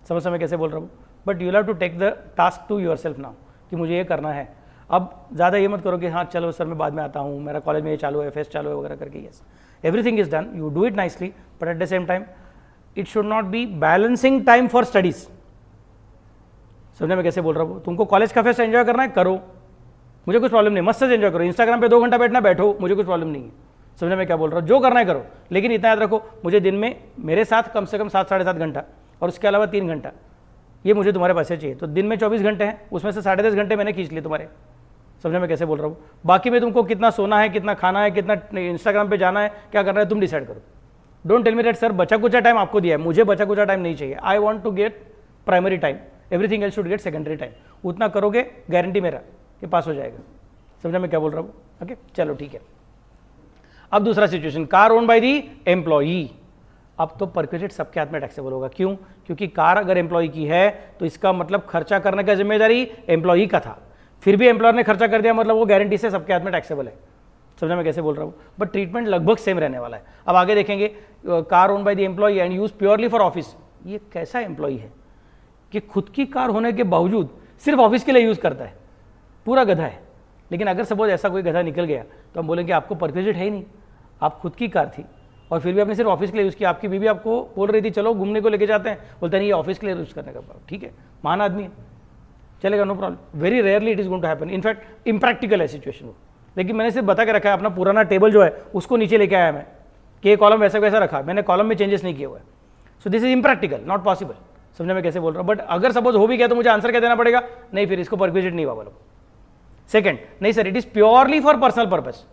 समझ समय कैसे बोल रहा हूँ। But you have to take the task to yourself now कि मुझे ये करना है। अब ज़्यादा ये मत करो कि हाँ चलो सर मैं बाद में आता हूँ, मेरा कॉलेज में ये चालू है, फेस्ट चालू है वगैरह करके। Yes, everything is done, you do it nicely, but at the same time it should not B balancing time for studies. समझने में कैसे बोल रहा हूँ। तुमको कॉलेज का फेस्ट एंजॉय करना है, करो, मुझे कुछ प्रॉब्लम नहीं, मस्त से एंजॉय करो। इंस्टाग्राम पे 2 घंटा बैठना, बैठो, मुझे कुछ प्रॉब्लम नहीं है। समझने में क्या बोल रहा हूँ, जो करना है करो, लेकिन इतना याद रखो मुझे दिन में मेरे साथ कम से कम 7 साढ़े 7 घंटा और उसके अलावा 3 घंटा ये मुझे तुम्हारे पास से चाहिए। तो दिन में 24 घंटे हैं, उसमें से 10.5 घंटे मैंने खींच लिए तुम्हारे। समझने में कैसे बोल रहा हूँ। बाकी में तुमको कितना सोना है, कितना खाना है, कितना इंस्टाग्राम पे जाना है, क्या करना है, तुम डिसाइड करो। Don't tell me that sir बचा कुचा टाइम आपको दिया है, मुझे बचा कुचा टाइम नहीं चाहिए। I want to get primary time, everything else should get secondary time. उतना करोगे गारंटी मेरा कि पास हो जाएगा। समझा मैं क्या बोल रहा हूँ। ओके चलो ठीक है। अब दूसरा situation, car own by the employee. अब तो परक्विजिट सबके हाथ में टैक्सेबल होगा। क्यों? क्योंकि कार अगर एम्प्लॉई की है तो इसका मतलब खर्चा करने का जिम्मेदारी एम्प्लॉई का था, फिर भी एम्प्लॉयर ने खर्चा कर दिया, मतलब वो गारंटी से सबके हाथ में टैक्सेबल है। समझा मैं कैसे बोल रहा हूँ। बट ट्रीटमेंट लगभग सेम रहने वाला है। अब आगे देखेंगे, car own by the employee and use purely for office. ये कैसा एम्प्लॉई है कि खुद की कार होने के बावजूद सिर्फ ऑफिस के लिए यूज करता है, पूरा गधा है। लेकिन अगर सपोज ऐसा कोई गधा निकल गया तो हम बोलेंगे आपको परक्विजिट है ही नहीं, आप खुद की कार थी और फिर भी आपने सिर्फ ऑफिस के लिए यूज़ किया। आपकी बीवी आपको बोल रही थी चलो घूमने को लेके जाते हैं, बोलते नहीं ये ऑफिस के लिए यूज़ करने का, ठीक है महान आदमी है, चलेगा, no problem. Very rarely it is going to happen, in fact impractical है सिचुएशन वो। लेकिन मैंने सिर्फ बता के रखा है, अपना पुराना टेबल जो है उसको नीचे लेके आया मैं कि ये कॉलम वैसा वैसा रखा, मैंने कॉलम में चेंजेस नहीं किए हुए। So this is impractical, not possible. समझने में कैसे बोल रहा हूँ। बट अगर सपोज हो भी गया तो मुझे आंसर क्या देना पड़ेगा, नहीं फिर इसको परक्विजिट नहीं हुआ बोलो। सेकंड, नहीं sir it is purely for personal purpose,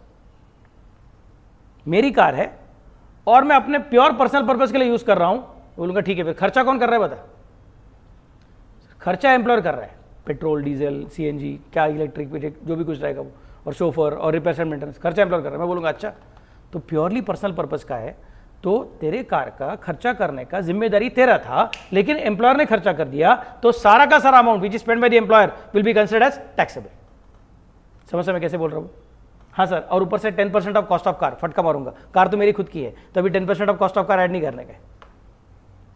मेरी कार है और मैं अपने प्योर पर्सनल पर्पस के लिए यूज कर रहा हूं, बोलूंगा ठीक है। फिर खर्चा कौन कर रहा है बता? खर्चा एम्प्लॉयर कर रहा है, पेट्रोल डीजल सीएनजी क्या इलेक्ट्रिक जो भी कुछ रहेगा वो, और शोफर और रिपेयर एंड मेंटेनेंस खर्चा एम्प्लॉयर कर रहा है। मैं बोलूंगा अच्छा तो प्योरली पर्सनल पर्पस का है तो तेरे कार का खर्चा करने का जिम्मेदारी तेरा था, लेकिन एम्प्लॉयर ने खर्चा कर दिया तो सारा का सारा amount which is spend by the employer will be considered as taxable. समझ में कैसे बोल रहा हूं। हाँ सर, और ऊपर से 10% ऑफ कॉस्ट ऑफ कार, फटका मारूंगा, कार तो मेरी खुद की है तो अभी 10% of cost of car add नहीं करने का।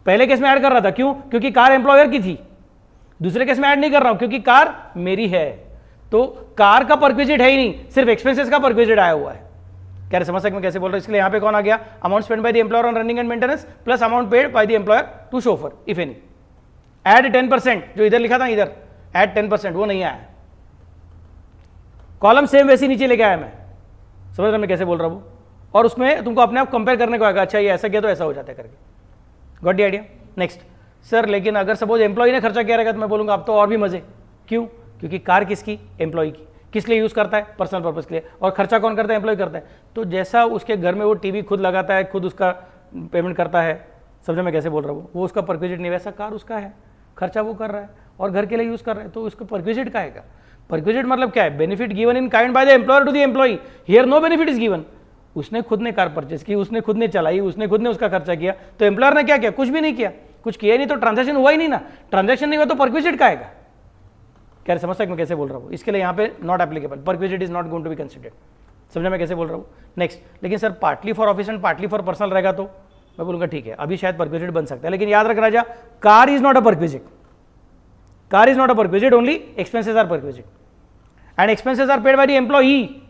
पहले केस में ऐड कर रहा था, क्यों? क्योंकि कार एम्प्लॉयर की थी। दूसरे केस में ऐड नहीं कर रहा हूं क्योंकि कार मेरी है। तो कार का परक्विजिट है ही नहीं, सिर्फ एक्सपेंसेस का परक्विजिट आया हुआ है। क्या समझ सकते मैं कैसे बोल रहा हूं। इसलिए यहां पे कौन आ गया, amount spend by the employer on running and maintenance plus amount paid by the employer to chauffeur if any. Add 10%, जो इधर लिखा था इधर ऐड 10%, वो नहीं आया। कॉलम सेम वैसे नीचे लेके आया मैं। समझ रहे मैं कैसे बोल रहा हूं। और उसमें तुमको अपने आप कंपेयर करने को आएगा, अच्छा ये ऐसा किया तो ऐसा हो जाता है करके। Got the idea. Next sir, लेकिन अगर सपोज एम्प्लॉय ने खर्चा किया रहेगा तो मैं बोलूंगा अब तो और भी मजे। क्यों? क्योंकि कार किसकी? एम्प्लॉय की। किस लिए यूज करता है? पर्सनल पर्पस के लिए। और खर्चा कौन करता है? एम्प्लॉय करता है। तो जैसा उसके घर में वो टीवी खुद लगाता है, खुद उसका पेमेंट करता है, समझे मैं कैसे बोल रहा हूँ, वो उसका परक्विजिट नहीं, वैसा कार उसका है, खर्चा वो कर रहा है और घर के लिए यूज कर रहा है, तो उसका परक्विजिट का आएगा। परक्विजिट मतलब क्या है? Benefit given in kind by the employer to the employee. Here no benefit is given. उसने खुद ने कार परचेस की, उसने खुद ने चलाई, उसने खुद ने उसका खर्चा किया, तो एम्प्लॉयर ने क्या किया? कुछ भी नहीं किया। कुछ किया नहीं तो ट्रांजैक्शन हुआ ही नहीं ना। ट्रांजैक्शन नहीं हुआ तो परक्विजिट का आएगा। क्या समझ सकते मैं कैसे बोल रहा हूँ। इसके लिए यहाँ पे not applicable, perquisite is not going to be considered. समझा मैं कैसे बोल रहा हूँ। नेक्स्ट, लेकिन sir partly for office and partly for personal रहेगा तो मैं बोलूंगा ठीक है, अभी शायद परक्विजिट बन सकता है, लेकिन याद रख राजा, car is not a perquisite. Car is not a perquisite, only expenses are perquisite and expenses are paid by the employee.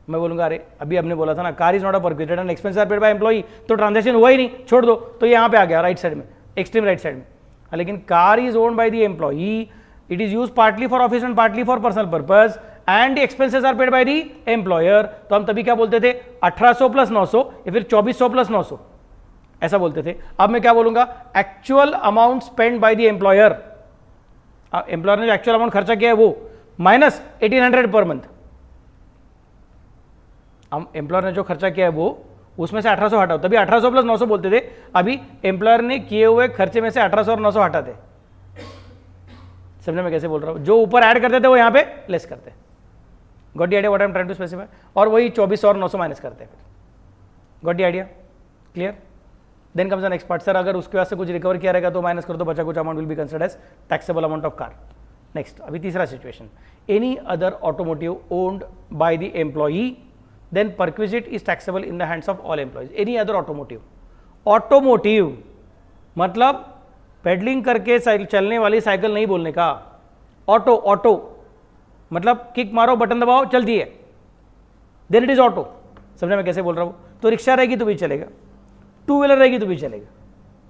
मैं बोलूंगा अरे अभी हमने बोला था ना, car is not a perquisite and expenses are paid by employee, तो transaction हुआ ही नहीं, छोड़ दो। तो यहाँ पे आ गया राइट साइड में, एक्सट्रीम राइट साइड में। लेकिन car is owned by the employee, it is use partly for office and partly for personal purpose and the expenses are paid by the employer. तो हम तभी क्या बोलते थे? 1800 प्लस 900 या फिर 2400 प्लस 900 ऐसा बोलते थे। अब मैं क्या बोलूंगा? Actual amount spend by the employer. Employer ने जो एक्चुअल अमाउंट खर्चा किया है वो माइनस 1800 पर मंथ। हम एम्प्लॉयर ने जो खर्चा किया है वो उसमें से 1800 हटाओ, तभी 1800 प्लस 900 बोलते थे। अभी एम्प्लॉयर ने किए हुए खर्चे में से 1800 और 900 हटाते। समझने में कैसे बोल रहा हूं। जो ऊपर ऐड करते थे वो यहां पे लेस करते। Got the idea what I am trying to specify. और वही 2400 और 900 माइनस करते हैं। Got the idea, clear. Then comes the next part, sir अगर उसके वास्ते कुछ रिकवर किया रहेगा तो माइनस कर दो, बचा कुछ amount will be considered as taxable amount of car. Next, अभी तीसरा situation, any other automotive owned by the employee then perquisite is taxable in the hands of all employees. Any other automotive. Automotive मतलब pedalling करके चलने वाली cycle नहीं बोलने का, auto auto मतलब किक मारो बटन दबाओ चलती है, देन इट इज ऑटो. समझा मैं कैसे बोल रहा हूँ? तो रिक्शा रहेगी तो भी चलेगा, टू व्हीलर रहेगी तो भी चलेगा.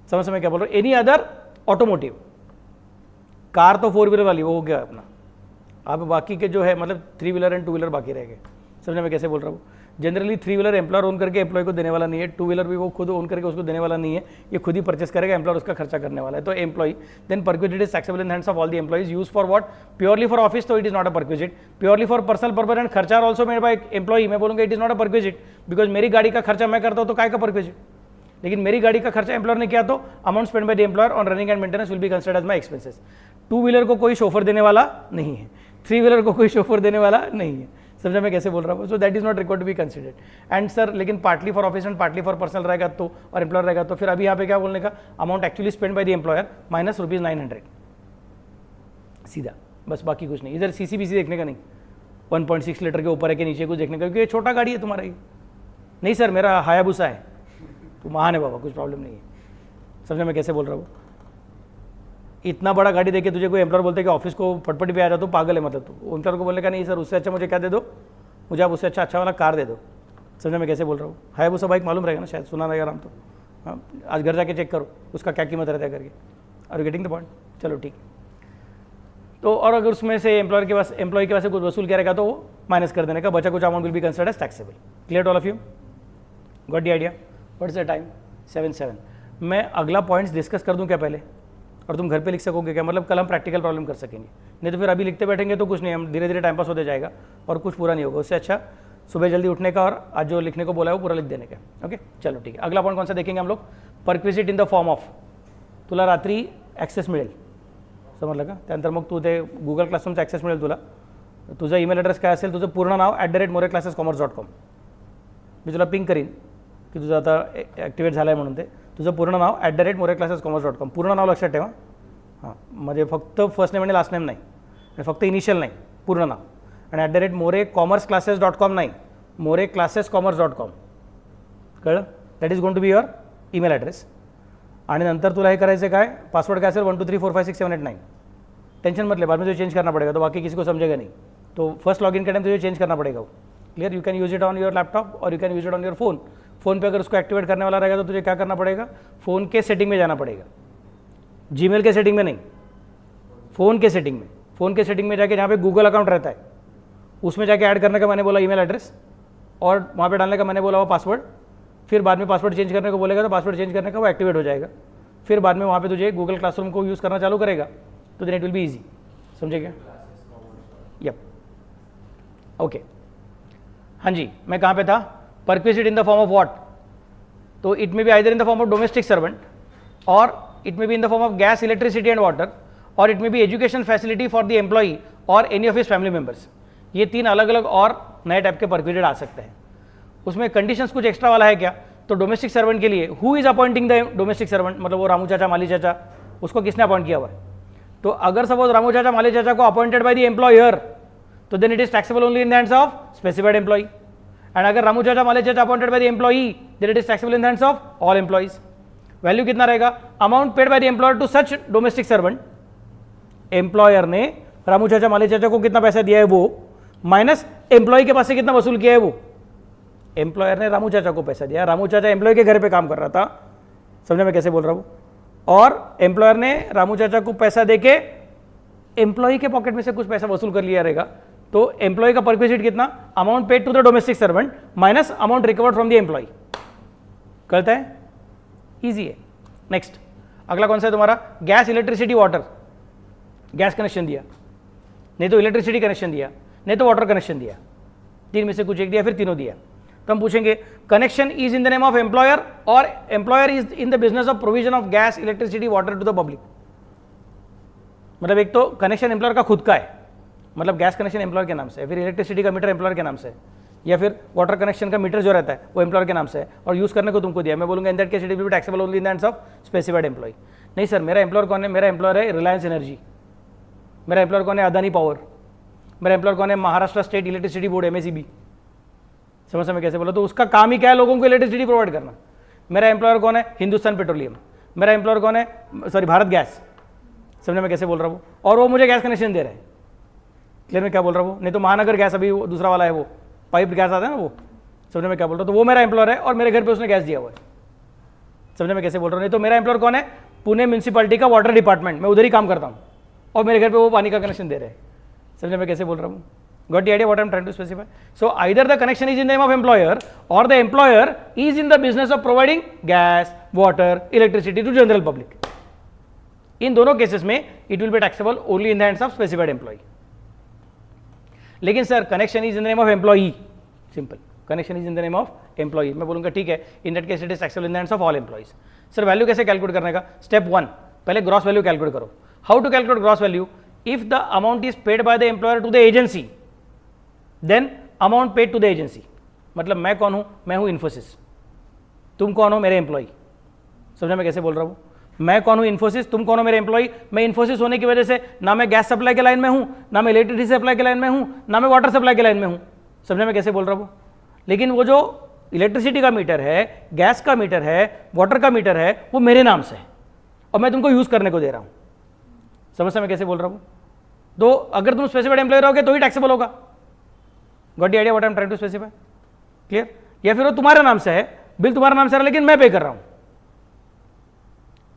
समझ में क्या बोल रहा हूँ? Any other automotive. कार तो फोर व्हीलर वाली वो हो गया अपना, आप बाकी के जो है मतलब three wheeler and two wheeler बाकी रह गए. समझा मैं कैसे बोल रहा हूँ? Generally three wheeler employer own करके एम्प्लॉय को देने वाला नहीं है, टू व्हीलर भी वो खुद ओन करके उसको देने वाला नहीं है, ये खुद ही परचेस करेगा, एम्प्लॉयर उसका खर्चा करने वाला है. तो employee then perquisite is taxable in hands of all the employees. Use for what? Purely for office तो it is not a perquisite. Purely for personal purpose and खर्चा ऑल्सो मेड बाय एम्प्लॉय, मैं बोलूंगा it is not a perquisite, because मेरी गाड़ी का खर्चा मैं करता हूँ तो काय का परक्विजिट. लेकिन मेरी गाड़ी का खर्चा एम्प्लॉयर ने किया तो amount spend by the employer on running and maintenance will be considered as my expenses. Two wheeler को कोई शोफर देने वाला नहीं है, थ्री व्हीलर को कोई शोफर देने वाला नहीं है. समझा मैं कैसे बोल रहा हूँ? So that is not required to be considered. And sir लेकिन partly for office and partly for personal रहेगा तो और एम्प्लॉयर रहेगा तो फिर अभी यहाँ पे क्या बोलने का? Amount actually spend by the employer minus ₹900 सीधा, बस बाकी कुछ नहीं. इधर सीसीबीसी देखने का नहीं, 1.6 लीटर के ऊपर है कि नीचे कुछ देखने का, क्योंकि ये छोटा गाड़ी है तुम्हारा. ये नहीं सर मेरा हायाबुसा है, तो महान है बाबा, कुछ प्रॉब्लम नहीं है. समझा मैं कैसे बोल रहा हूँ? इतना बड़ा गाड़ी देके तुझे कोई एम्प्लॉयर बोलते कि ऑफिस को फटफटी पे आ जाओ तो पागल है मतलब. तो एम्प्लॉयर को बोलने का नहीं सर उससे अच्छा मुझे क्या दे दो, मुझे आप उससे अच्छा वाला कार दे दो. समझा मैं कैसे बोल रहा हूँ? हायाबुसा बाइक मालूम रहेगा ना, शायद सुना रहेगा नाम तो. हाँ आज घर जाके चेक करो उसका क्या कीमत रहता है करके. Are you getting the point? चलो ठीक. तो और अगर उसमें से एम्प्लॉयर के पास से कुछ वसूल किया रहेगा तो वो माइनस कर देने का, बचा कुछ amount will be considered as taxable. Clear to all of you? Got the idea? What is the time? 7:07. मैं अगला पॉइंट्स डिस्कस कर दूं क्या पहले, और तुम घर पे लिख सकोगे क्या? मतलब कल हम प्रैक्टिकल प्रॉब्लम कर सकेंगे, नहीं तो फिर अभी लिखते बैठेंगे तो कुछ नहीं, हम धीरे धीरे टाइम पास होते जाएगा और कुछ पूरा नहीं होगा. उससे अच्छा सुबह जल्दी उठने का और आज जो लिखने को बोला है वो पूरा लिख देने का. ओके चलो ठीक है. अगला पॉइंट कौन सा देखेंगे हम लोग? Perquisite in the form of. तुला रात्री ॲक्सेस मिळेल, समजलं का? त्यानंतर मग तू ते गुगल क्लासरूमचा ॲक्सेस मिळेल तुला. तुझा ईमेल ॲड्रेस काय असेल, तुझं पूर्ण नाव @moreclassescommerce.com. मी तुला पिंग करीन की तुझं आता ॲक्टिवेट झालं आहे म्हणून. ते तुझं पूर्ण नाव @moreclassescommerce.com. पूर्ण नाव लक्षात ठेवा. हां म्हणजे फक्त फर्स्ट नेम आणि लास्ट नेम नाही, आणि फक्त इनिशियल नाही, पूर्ण नाव. आणि @morecommerceclasses.com नाही, moreclassescommerce.com. कळलं? That is going to be your email address. आणि नंतर तुला हे करायचं काय? पासवर्ड काय असेल 1 2 3 4 5 6 7 8 9. टेंशन मत ले, बाद में तुझे चेंज करना पड़ेगा तो बाकी किसी को समझेगा नहीं. तो फर्स्ट लॉगिन के टाइम तुझे चेंज करना पड़ेगा. Clear? You can use it on your laptop और you can use it on your phone. Phone पे अगर उसको एक्टिवेट करने वाला रहेगा तो तुझे क्या करना पड़ेगा? फ़ोन के सेटिंग में जाना पड़ेगा, जीमेल के सेटिंग में नहीं, फ़ोन के सेटिंग में. फ़ोन के सेटिंग में जाके जहाँ पे गूगल अकाउंट रहता है उसमें जाके ऐड करने का मैंने बोला ईमेल एड्रेस, और वहाँ पे डालने का मैंने बोला वो पासवर्ड. फिर बाद में पासवर्ड चेंज करने को बोलेगा तो पासवर्ड चेंज करने का वो एक्टिवेट हो जाएगा. फिर बाद में वहाँ पे तुझे गूगल क्लासरूम को यूज़ करना चालू करेगा तो then it will be easy. समझे क्या? Yup okay. हाँ जी, मैं कहाँ पे था? Perquisite in the form of what? तो it may be either in the form of domestic servant, और it may be in the form of gas, electricity and water, और it may be education facility for the employee और any of his family members. ये तीन अलग अलग और नए type के परक्विजिट आ सकते हैं. उसमें कंडीशंस कुछ एक्स्ट्रा वाला है क्या? तो डोमेस्टिक सर्वेंट के लिए who is appointing the domestic servant, मतलब वो रामू चाचा माली चाचा, उसको किसने अपॉइंट किया हुआ है? तो अगर सपोज रामू चाचा माली चाचा को अपॉइंटेड बाय द एम्प्लॉयर तो then it is taxable only in the hands of specified employee. And अगर रामू चाचा माले चाचा appointed by the employee then it is taxable in the hands of all employees. Value कितना रहेगा? Amount paid by the employer to such domestic servant. Employer ने रामू चाचा माले चाचा को कितना पैसा दिया है वो, माइनस एम्प्लॉय के पास से कितना वसूल किया है वो. एम्प्लॉयर ने रामू चाचा को पैसा दिया, रामू चाचा एम्प्लॉय के घर पे काम कर रहा था. समझे मैं कैसे बोल रहा हूँ? और एम्प्लॉयर ने रामू चाचा को पैसा देके एम्प्लॉय के पॉकेट में से कुछ पैसा वसूल कर लिया रहेगा. तो एम्प्लॉय का परक्विजिट कितना? Amount paid to the domestic servant minus amount recovered from the employee. करता है? ईजी है. नेक्स्ट अगला कौन सा है तुम्हारा? Gas, electricity, water. Gas connection दिया, नहीं तो इलेक्ट्रिसिटी कनेक्शन दिया, नहीं तो वाटर कनेक्शन दिया, तीन में से कुछ एक दिया, फिर तीनों दिया. तो हम पूछेंगे connection is in the name of employer और employer is in the business of provision of gas, electricity, water to the public. मतलब एक तो कनेक्शन एम्प्लॉयर का खुद का है, मतलब गैस कनेक्शन एम्प्लॉयर के नाम से है, फिर इलेक्ट्रिसिटी का मीटर एम्प्लॉयर के नाम से है, या फिर वाटर कनेक्शन का मीटर जो रहता है वो एम्प्लॉयर के नाम से है और यूज करने को तुमको दिया. मैं बोलूंगा in that case it will be taxable only in the hands of specified employee. नहीं सर मेरा एम्प्लॉयर कौन है? मेरा एम्प्लॉयर है रिलायंस एनर्जी. मेरा एम्प्लॉयर कौन है? अदानी पावर. मेरा एम्प्लॉयर कौन है? Maharashtra state electricity board, MACB. समझ में कैसे बोला? तो उसका काम ही क्या है? लोगों को इलेक्ट्रिसिटी प्रोवाइड करना। मेरा एम्प्लॉयर कौन है? हिंदुस्तान पेट्रोलियम। मेरा एम्प्लॉयर कौन है? Sorry, Bharat gas. समझने में कैसे बोल रहा हूँ? और वो मुझे गैस कनेक्शन दे रहे हैं। क्लियर में क्या बोल रहा हूँ? नहीं तो महानगर गैस, अभी वो दूसरा वाला है, वो पाइप गैस आता है ना, वो। समझने में क्या बोल रहा हूँ? तो वो मेरा एम्प्लॉयर है और मेरे घर पे उसने गैस दिया हुआ है। समझने में कैसे बोल रहा हूँ? नहीं तो मेरा एम्प्लॉयर कौन है? पुणे म्यूनसिपैलिटी का वाटर डिपार्टमेंट, मैं उधर ही काम करता हूँ और मेरे घर पे वो पानी का कनेक्शन दे रहे हैं। समझने में कैसे बोल रहा हूँ? Got the idea what I'm trying to specify? So either the connection is in the name of employer or the employer is in the business of providing gas, water, electricity to general public. इन दोनों cases में it will be taxable only in the hands of specified employee. लेकिन sir connection is in the name of employee, simple, connection is in the name of employee, मैं बोलूंगा ठीक है, in that case it is taxable in the hands of all employees. Sir value कैसे calculate करने का? Step 1, पहले gross value calculate करो। How to calculate gross value? If the amount is paid by the employer to the agency, then amount paid to the agency. मतलब मैं कौन हूं? मैं हूं इन्फोसिस। तुम कौन हो? मेरे एम्प्लॉय। समझा मैं कैसे बोल रहा हूं? मैं कौन हूं? इन्फोसिस। तुम कौन हो? मेरे एम्प्लॉय। मैं इन्फोसिस होने की वजह से ना मैं गैस सप्लाई के लाइन में हूं, ना मैं इलेक्ट्रिसिटी सप्लाई के लाइन में हूं, ना मैं वाटर सप्लाई के लाइन में हूं। समझा मैं कैसे बोल रहा हूं? लेकिन वो जो इलेक्ट्रिसिटी का मीटर है, गैस का मीटर है, वाटर का मीटर है, वो मेरे नाम से है और मैं तुमको यूज करने को दे रहा हूं। समझ मैं कैसे बोल रहा हूं? तो अगर तुम स्पेसिफाइड एम्प्लॉय रहोगे तो ही टैक्सेबल होगा। Got the idea what I am trying to specify? Clear? या फिर वो तुम्हारे नाम से है, बिल तुम्हारे नाम से है, लेकिन मैं पे कर रहा हूं।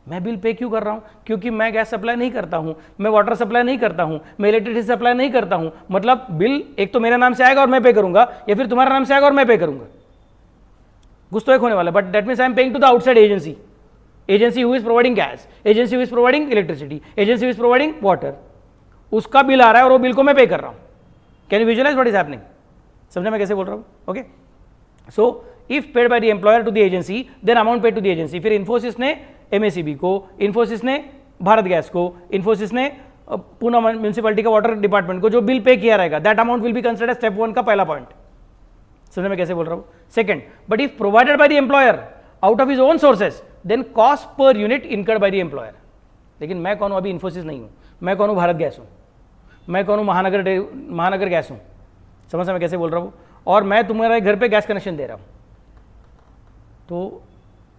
मैं बिल पे क्यों कर रहा हूं? क्योंकि मैं गैस सप्लाई नहीं करता हूं, मैं वाटर सप्लाई नहीं करता हूं, मैं इलेक्ट्रिसिटी सप्लाई नहीं करता हूं। मतलब बिल एक तो मेरे नाम से आएगा और मैं पे करूंगा, या फिर तुम्हारे नाम से आएगा और मैं पे करूंगा। कुछ तो एक होने वाला, but that means I am paying to the outside agency, agency who is providing gas, agency who is providing electricity, agency who is providing water. उसका बिल आ रहा है और वो बिल को मैं पे कर रहा हूं। Can you visualize what is happening? समझा मैं कैसे बोल रहा हूं? Okay, so if paid by the employer to the agency, then amount paid to the agency. फिर इन्फोसिस ने एमएसईबी को, इन्फोसिस ने भारत गैस को, इन्फोसिस ने पुणे म्यूनसिपैलिटी का वाटर डिपार्टमेंट को जो बिल पे किया रहेगा, that amount will be considered step 1 का पहला पॉइंट। समझ में कैसे बोल रहा हूं? Second, but if provided by the employer out of his own sources, then cost per unit incurred by the employer. लेकिन मैं कौन हूं? अभी इन्फोसिस नहीं हूं, मैं कौन हूं? भारत गैस हूं। मैं कौन हूं? महानगर गैस हूं। समझ में कैसे बोल रहा हूं? और मैं तुम्हारे घर पे गैस कनेक्शन दे रहा हूं, तो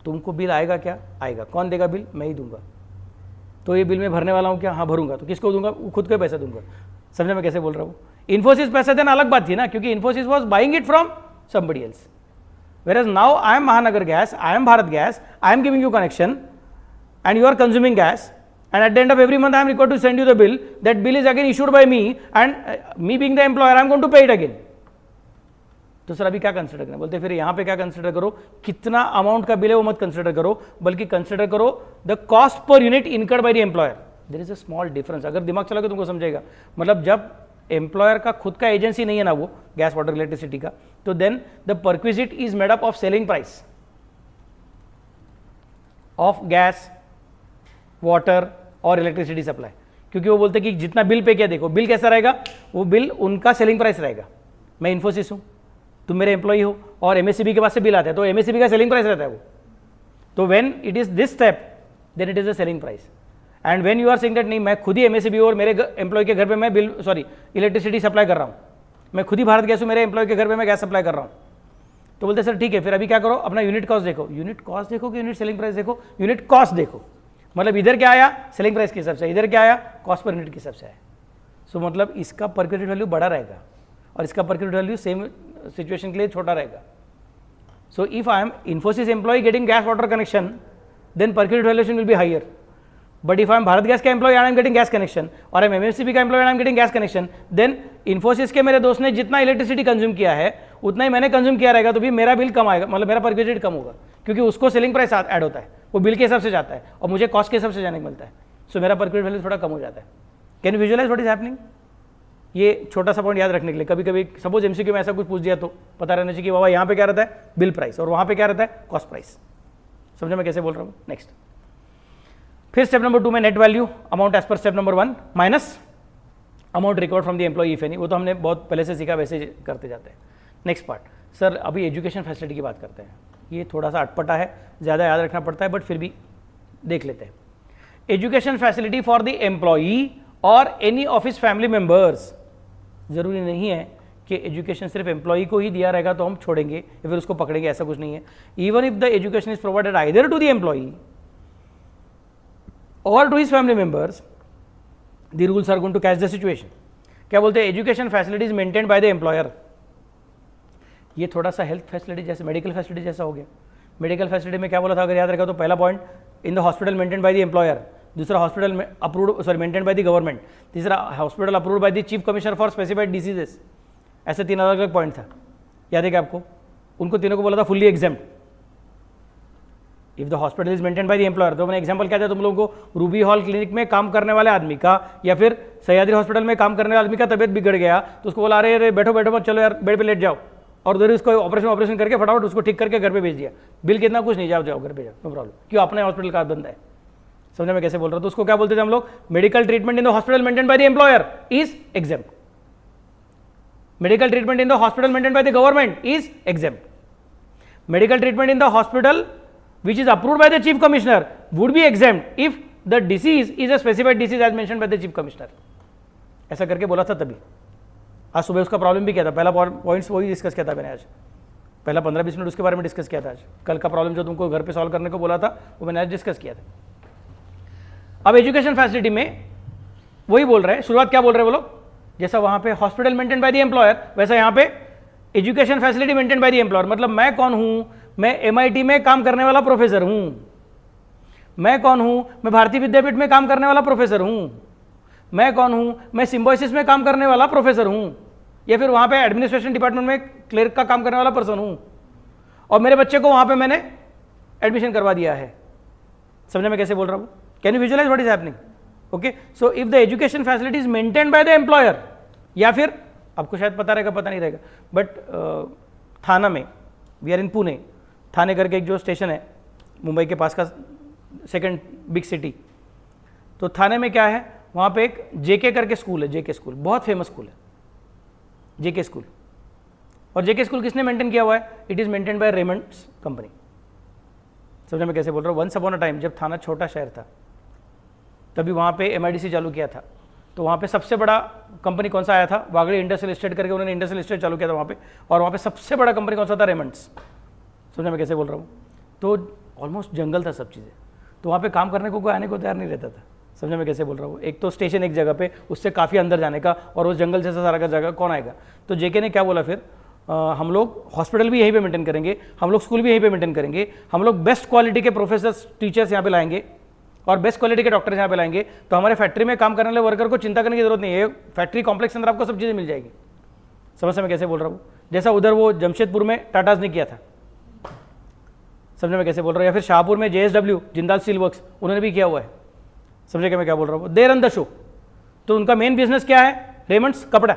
तुमको बिल आएगा क्या? आएगा। कौन देगा बिल? मैं ही दूंगा। तो ये बिल मैं भरने वाला हूं क्या? हाँ भरूंगा। तो किसको दूंगा? खुद को पैसा दूंगा। समझे मैं कैसे बोल रहा हूं? इन्फोसिस पैसा देना अलग बात थी ना, क्योंकि Infosys was buying it from somebody else, whereas now I am Mahanagar Gas, I am Bharat Gas, I am giving you connection and you are consuming gas, and at the end of every month I am required to send you the bill. That bill is again issued by me, and me being the employer I am going to pay it again. तो sir अभी क्या consider करना? बोलते फिर यहाँ पे क्या consider करो? कितना अमाउंट का बिल है वो मत कंसिडर करो, बल्कि कंसिडर करो the cost per unit incurred by the employer. There is a small difference. अगर दिमाग चलाओगे तुमको समझेगा। मतलब जब एम्प्लॉयर का खुद का एजेंसी नहीं है ना वो गैस वाटर इलेक्ट्रिसिटी का, तो then the perquisite is made up of selling price of gas, water और इलेक्ट्रिसिटी सप्लाई। क्योंकि वो बोलते कि जितना बिल पे किया, देखो बिल कैसा रहेगा, वो बिल उनका सेलिंग प्राइस रहेगा। मैं इन्फोसिस हूं, तुम मेरे एम्प्लॉई हो, और एमएसईबी के पास से बिल आता है, तो एमएसईबी का सेलिंग प्राइस रहता है वो। तो when it is this step, then it is a selling price. And when you are saying that नहीं, मैं खुद ही एमएसईबी और मेरे एम्प्लॉय के घर पे मैं इलेक्ट्रिसिटी सप्लाई कर रहा हूँ, मैं खुद ही भारत गैस हूँ, मेरे एम्प्लॉय के घर पे मैं गैस सप्लाई कर रहा हूँ, तो बोलते सर ठीक है, फिर अभी क्या करो, अपना यूनिट कॉस्ट देखो। यूनिट कॉस्ट देखो कि यूनिट सेलिंग प्राइस देखो? यूनिट कॉस्ट देखो। मतलब इधर क्या आया? सेलिंग प्राइस के हिसाब से। इधर क्या आया? कॉस्ट पर यूनिट के हिसाब से आया। सो मतलब इसका पर यूनिट वैल्यू बड़ा रहेगा और इसका per unit value same situation के लिए छोटा रहेगा। So if I am Infosys employee getting gas water connection, then per unit valuation will be higher. But if I am Bharat Gas का employee and I am getting gas connection, और I am MSCB का employee and I am getting gas connection, then Infosys के मेरे दोस्त ने जितना electricity consume किया है उतना ही मैंने कंज्यूम किया रहेगा, तो भी मेरा बिल कम आएगा, मतलब मेरा पर यूनिट कम होगा, क्योंकि उसको सेलिंग प्राइस ऐड होता है, वो बिल के हिसाब से जाता है और मुझे कॉस्ट के हिसाब से जाने को मिलता है। सो मेरा पर यूनिट वैल्यू थोड़ा कम हो जाता है। Can you visualize what is happening? ये छोटा सा पॉइंट याद रखने के लिए, कभी कभी सपोज एमसीक्यू में ऐसा कुछ पूछ दिया तो पता रहना चाहिए कि बाबा यहाँ पे क्या रहता है? बिल प्राइस, और वहाँ पे क्या रहता है? Cost price. समझे मैं कैसे बोल रहा हूँ? नेक्स्ट, फिर स्टेप नंबर 2 में net value amount as per step number 1 minus amount recovered from the employee if any, वो तो हमने बहुत पहले से सीखा, वैसे करते जाते हैं। नेक्स्ट पार्ट, सर अभी एजुकेशन फैसिलिटी की बात करते हैं। ये थोड़ा सा अटपटा है, ज़्यादा याद रखना पड़ता है, बट फिर भी देख लेते हैं। Education facility for the employee और एनी ऑफिस फैमिली मेम्बर्स। ज़रूरी नहीं है कि एजुकेशन सिर्फ एम्प्लॉई को ही दिया रहेगा तो हम छोड़ेंगे या फिर उसको पकड़ेंगे, ऐसा कुछ नहीं है। Even if the education is provided either to the employee और to his family members, the rules are going to catch the situation. क्या बोलते हैं, education facilities maintained by the employer. ये थोड़ा सा हेल्थ फैसिलिटी जैसे, मेडिकल फैसिलिटी जैसा हो गया। मेडिकल फैसिलिटी में क्या बोला था, अगर याद रखा तो पहला point, in the hospital maintained by the employer, दूसरा हॉस्पिटल में approved sorry maintained by the government, तीसरा hospital approved by the chief commissioner for specified diseases. ऐसे 3 अलग अलग पॉइंट था, याद है क्या आपको? उनको तीनों को बोला था fully examined. If the hospital is maintained by the employer, तो मैंने एग्जांपल क्या था तुम लोगों को, रूबी हॉल क्लिनिक में काम करने वाले आदमी का या फिर सह्याद्री हॉस्पिटल में काम करने वाले आदमी का तबियत बिगड़ गया तो उसको बोला अरे बैठो बैठो मत, चलो यार बेड पे लेट जाओ, और उधर उसको ऑपरेशन करके फटाफट उसको ठीक करके घर पे भेज दिया। बिल कितना कुछ नहीं, जाओ घर पे जाओ, नो प्रॉब्लम। क्यों? अपने हॉस्पिटल का बंदा है। समझे मैं कैसे बोल रहा हूँ? तो उसको क्या बोलते थे हम लोग, medical treatment in the hospital maintained by the employer is exempt, medical treatment in the hospital maintained by the government is exempt, medical treatment in the hospital which is approved by the chief commissioner would be exempt if the disease is a specified disease as mentioned by the chief commissioner। ऐसा करके बोला था तभी। आज सुबह उसका problem भी क्या था, पहला पॉइंट्स वही डिस्कस किया था मैंने आज, पहला 15-20 मिनट उसके बारे में डिस्कस किया था। आज कल का प्रॉब्लम जो तुमको घर पे सॉल्व करने को बोला था वो मैंने आज डिस्कस किया था। अब एजुकेशन फैसिलिटी में वही बोल रहे हैं, शुरुआत क्या बोल रहे हैं वो लोग, जैसा वहां पे hospital maintain by the employer वैसा यहाँ पे education facility maintain by the employer. मतलब मैं कौन हूं, मैं MIT में काम करने वाला प्रोफेसर हूं। मैं कौन हूं, मैं भारतीय विद्यापीठ में काम करने वाला प्रोफेसर हूं। मैं कौन हूं, मैं सिम्बोसिस में काम करने वाला प्रोफेसर हूं, या फिर वहां पे एडमिनिस्ट्रेशन डिपार्टमेंट में क्लर्क का काम करने वाला पर्सन हूं, और मेरे बच्चे को वहां पे मैंने एडमिशन करवा दिया है। समझे मैं कैसे बोल रहा हूं? Can you visualize what is happening? Okay, so if the education facility is maintained by the employer, या फिर आपको शायद पता रहेगा पता नहीं रहेगा, बट थाना में, वी आर इन पुणे, थाने करके एक जो स्टेशन है मुंबई के पास का सेकंड बिग सिटी, तो थाने में क्या है, वहाँ पे एक JK करके स्कूल है, JK स्कूल बहुत फेमस स्कूल है, JK स्कूल। और JK स्कूल किसने मेंटेन किया हुआ है? It is maintain by Raymond's company. समझे मैं कैसे बोल रहा हूँ? वंस अपॉन अ टाइम जब थाना छोटा शहर था तभी वहाँ पे MIDC चालू किया था, तो वहाँ पे सबसे बड़ा कंपनी कौन सा आया था? वागड़ी इंडस्ट्रियल एस्टेट करके उन्होंने इंडस्ट्रियल एस्टेट चालू किया था वहाँ पे, और वहाँ पे सबसे बड़ा कंपनी कौन सा था? रेमंड्स। समझे मैं कैसे बोल रहा हूँ? तो ऑलमोस्ट जंगल था सब चीज़ें, तो वहाँ पे काम करने को कोई आने को तैयार नहीं रहता था। समझे मैं कैसे बोल रहा हूँ? एक तो स्टेशन एक जगह पे, उससे काफ़ी अंदर जाने का, और उस जंगल जैसा सारा का जगह कौन आएगा? तो JK ने क्या बोला फिर, हम लोग हॉस्पिटल भी यहीं पे मेंटेन करेंगे, हम लोग स्कूल भी यहीं पे मेंटेन करेंगे, हम लोग बेस्ट क्वालिटी के प्रोफेसर्स टीचर्स यहाँ पे लाएंगे और बेस्ट क्वालिटी के डॉक्टर्स यहाँ पे लाएंगे, तो हमारे फैक्ट्री में काम करने वाले वर्कर को चिंता करने की जरूरत नहीं है, फैक्ट्री कॉम्प्लेक्स अंदर आपको सब चीज़ें मिल जाएगी। समझ मैं कैसे बोल रहा हूँ? जैसा उधर वो जमशेदपुर में टाटाज ने किया था। समझे मैं कैसे बोल रहा हूँ? या फिर शाहपुर में JSW जिंदाल स्टील वर्क्स उन्होंने भी किया हुआ है। समझे क्या मैं क्या बोल रहा हूँ? They run the show. तो उनका मेन बिजनेस क्या है? रेमंड्स कपड़ा,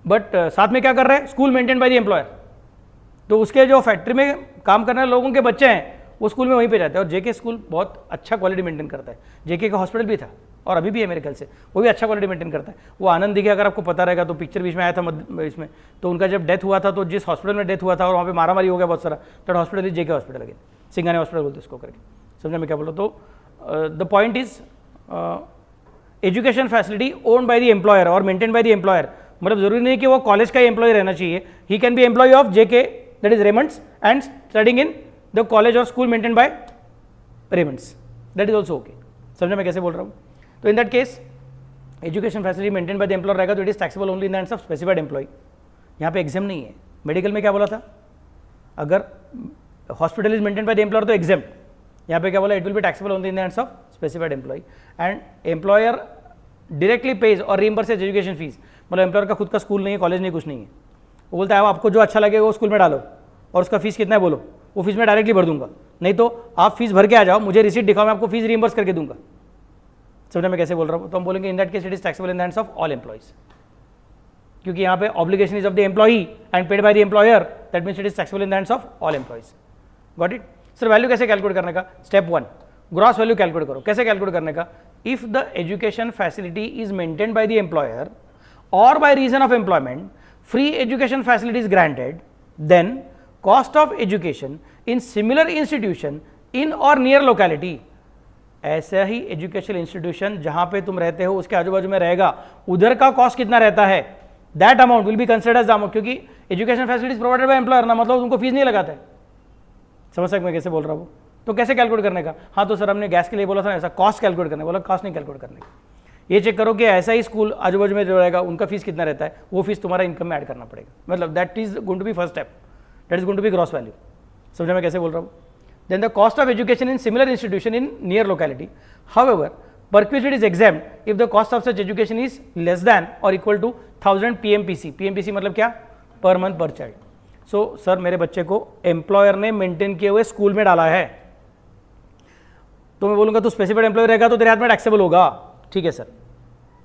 बट साथ में क्या कर रहे हैं? School maintain by the employer. तो उसके जो फैक्ट्री में काम करने वाले लोगों के बच्चे हैं वो स्कूल में वहीं पे जाते हैं, और JK स्कूल बहुत अच्छा क्वालिटी मेंटेन करता है। JK का हॉस्पिटल भी था और अभी भी है मेरे ख्याल से, वो भी अच्छा क्वालिटी मेंटेन करता है। वो आनंद दिघे, अगर आपको पता रहेगा तो पिक्चर बीच में आया था इसमें, तो उनका जब डेथ हुआ था तो जिस हॉस्पिटल में डेथ हुआ था और वहाँ पे मारामारी हो गया बहुत सारा, that hospital is JK hospital again, Singhani hospital बोलते उसको करके। समझे मैं क्या बोल रहा हूँ? तो the point is education facility owned by the employer और मेंटेन बाय द एम्प्लॉयर। मतलब जरूरी नहीं कि वो कॉलेज का ही एम्प्लॉय रहना चाहिए, ही can be employee of JK that is Raymonds and studying in the college और school maintain by Raymonds, that is also okay. समझे मैं कैसे बोल रहा हूँ? तो in that case education facility maintain by the employer रहेगा तो it is taxable only in the hands of specified employee. यहाँ पे एग्जाम नहीं है। मेडिकल में क्या बोला था? अगर hospital is maintain by the employer तो एग्जाम, यहाँ पे क्या बोला? It will be taxable only in the hands of specified employee and employer directly pays और रीइंबर्सेस एजुकेशन फीस। मतलब एम्प्लॉयर का खुद का स्कूल नहीं है, कॉलेज नहीं, कुछ नहीं है, वो बोलता है आपको जो अच्छा लगे वो स्कूल में डालो और उसका फीस कितना है बोलो, वो फीस मैं डायरेक्टली भर दूंगा, नहीं तो आप फीस भर के आ जाओ, मुझे रिसीट दिखाओ, मैं आपको फीस रीइंबर्स करके दूंगा। समझे मैं कैसे बोल रहा हूँ? तो हम बोलेंगे इन that case it is taxable in the hands of all employees, क्योंकि यहाँ पे obligation is of the employee and paid by the employer, that means it is taxable in the hands of all employees. Got it? Sir value कैसे calculate करने का? Step 1, gross value calculate करो। कैसे calculate करने का? If the education facility is maintained by the employer or by reason of employment, free education facility is granted, then cost of education in similar institution in or near locality, ऐसा ही educational institution जहां पे तुम रहते हो उसके आजू बाजू में रहेगा, उधर का कॉस्ट कितना रहता है? That amount will be considered as amount, क्योंकि education facilities provided by employer ना, मतलब उनको फीस नहीं लगाता है। समझ सकते मैं कैसे बोल रहा हूँ? तो कैसे कैलकुलेट करने का? हाँ तो सर हमने गैस के लिए बोला था ना, ऐसा कॉस्ट कैलकुलेट करने, बोला कॉस्ट नहीं कैलकुलेट करने का। ये चेक करो कि ऐसा ही स्कूल आजू बाजू में जो रहेगा उनका फीस कितना रहता है, वो फीस तुम्हारा इनकम में ऐड करना पड़ेगा। मतलब that is going to be first step, that is going to be gross value. समझा मैं कैसे बोल रहा हूँ? Then the cost of education in similar institution in near locality, however perquisite is exempt if the cost of such education is less than or equal to 1000 PMPC। PMPC मतलब क्या? Per month पर child. So sir मेरे बच्चे को employer ने maintain किए हुए school में डाला है, तो मैं बोलूँगा तू स्पेसिफाइड एम्प्लॉय रहेगा तो तेरे हाथ में टैक्सेबल होगा। ठीक है सर।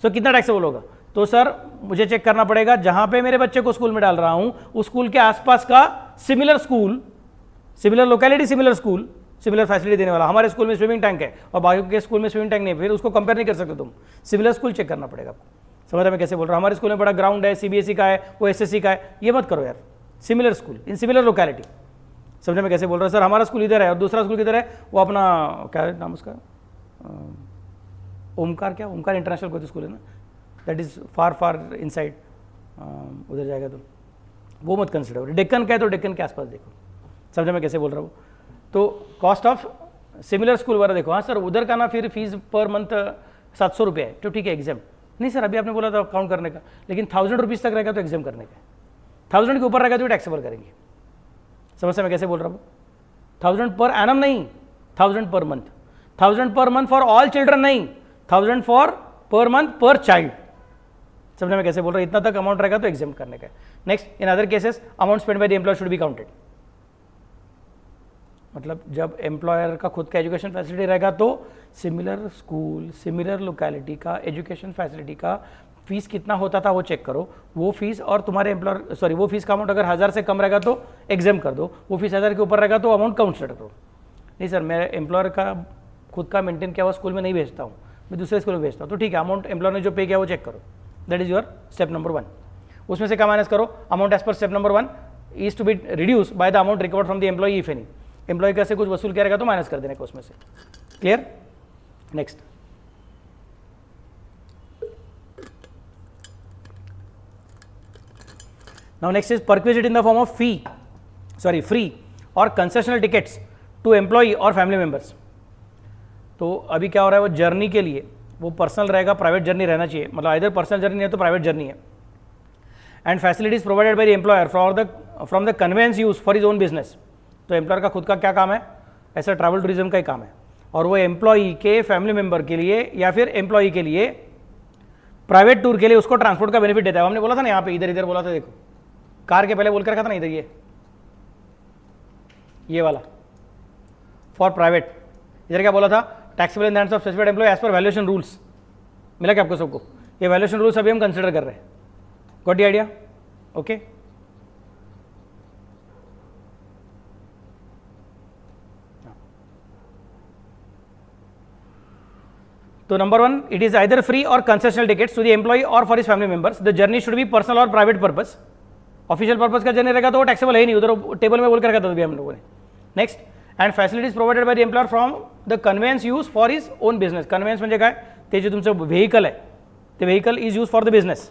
सो कितना टैक्सेबल होगा? तो सर मुझे चेक करना पड़ेगा जहाँ पे मेरे बच्चे को स्कूल में डाल रहा हूँ उस स्कूल के आसपास का similar school, similar locality, similar school, similar facility देने वाला। हमारे स्कूल में स्विमिंग टैंक है और बाकी के स्कूल में स्विमिंग टैंक नहीं है, फिर उसको कंपेयर नहीं कर सकते तुम। सिमिलर स्कूल चेक करना पड़ेगा आपको। समझ रहे मैं कैसे बोल रहा हूँ? हमारे स्कूल में बड़ा ग्राउंड है, सीबीएसई का है, वो एसएससी का है, ये मत करो यार। Similar school in similar locality. समझ मैं कैसे बोल रहा हूँ? सर हमारा स्कूल इधर है और दूसरा स्कूल किधर है, वो अपना क्या है नाम उसका, ओमकार, क्या ओमकार इंटरनेशनल कोई तो स्कूल है ना, that is far far inside, उधर जाएगा तो वो मत कंसिडर। डेक्कन का है तो डेक्कन के आसपास देखो। समझ मैं कैसे बोल रहा हूँ? तो कॉस्ट ऑफ सिमिलर स्कूल वाला देखो। हाँ सर उधर का ना फिर फीस पर मंथ 700 रुपये है, तो ठीक है एग्जाम नहीं सर, अभी आपने बोला था काउंट करने का, लेकिन 1000 रुपीज़ तक रहेगा तो एग्जाम करने का, 1000 के ऊपर रहेगा तो टैक्सेबल करेंगे। समझ मैं कैसे बोल रहा हूँ? 1000 पर एनम नहीं, 1000 per month, 1000 per month for all children नहीं, 1000 फॉर पर मंथ पर चाइल्ड। समझ में कैसे बोल रहा हूँ? इतना तक अमाउंट रहेगा तो एग्जाम करने का। Next, in other cases amount spend by the employer should be counted. मतलब जब एम्प्लॉयर का खुद का एजुकेशन फैसिलिटी रहेगा तो सिमिलर स्कूल, सिमिलर लोकेलिटी का एजुकेशन फैसिलिटी का फीस कितना होता था वो चेक करो। वो फीस और तुम्हारे एम्प्लॉयर, सॉरी वो फीस का अमाउंट अगर 1000 से कम रहेगा तो एग्जाम कर दो, वो फीस 1000 के ऊपर रहेगा तो अमाउंट काउंसिडर करो। नहीं सर मैं एम्प्लॉयर का खुद का मेंटेन किया हुआ स्कूल में नहीं भेजता हूँ, मैं दूसरे स्कूल में भेजता हूँ, तो ठीक है अमाउंट एम्प्लॉयर ने जो पे किया वो चेक करो। That is your step number 1। उसमें से क्या माइनस करो? Amount as per step number 1 is to be reduce by the amount recovered from the employee if any. Employee कैसे कुछ वसूल किया रहेगा तो माइनस कर देने का उसमें से। Clear? Next, now next is perquisite in the form of free और कंसेशनल टिकट्स टू एम्प्लॉई और फैमिली मेंबर्स। तो अभी क्या हो रहा है, वो जर्नी के लिए वो पर्सनल रहेगा, प्राइवेट जर्नी रहना चाहिए, मतलब इधर पर्सनल जर्नी है तो प्राइवेट जर्नी है। And facilities provided by the employer from the conveyance use for his own business. तो एम्प्लॉयर का खुद का क्या काम है? ऐसा ट्रैवल टूरिज्म का ही काम है, और वो एम्प्लॉई के फैमिली मेंबर के लिए या फिर एम्प्लॉई के लिए प्राइवेट टूर के लिए उसको ट्रांसपोर्ट का बेनिफिट देता है। हमने बोला था ना यहाँ पे, इधर इधर बोला था, देखो कार के पहले बोल कर रखा था ना इधर, ये वाला फॉर प्राइवेट। इधर क्या बोला था? Taxable in the hands of specified employee as per valuation rules. मिला क्या आपको सबको? ये वैल्यूएशन रूल्स अभी हम कंसिडर कर रहे हैं। Got the idea? ओके। तो number 1, it is either free और concessional tickets to the employee और for his family members. The journey should be personal और प्राइवेट पर्पस। ऑफिशियल पर्पस का जर्नी रहेगा तो वो टैक्सेबल है ही नहीं, उधर टेबल में बोल कर रखा था अभी हम लोगों ने। Next, and facilities provided by the employer from the conveyance use for his own business. Conveyance म्हणजे काय? ते जे तुमचं व्हेकल आहे ते vehicle is use for the business,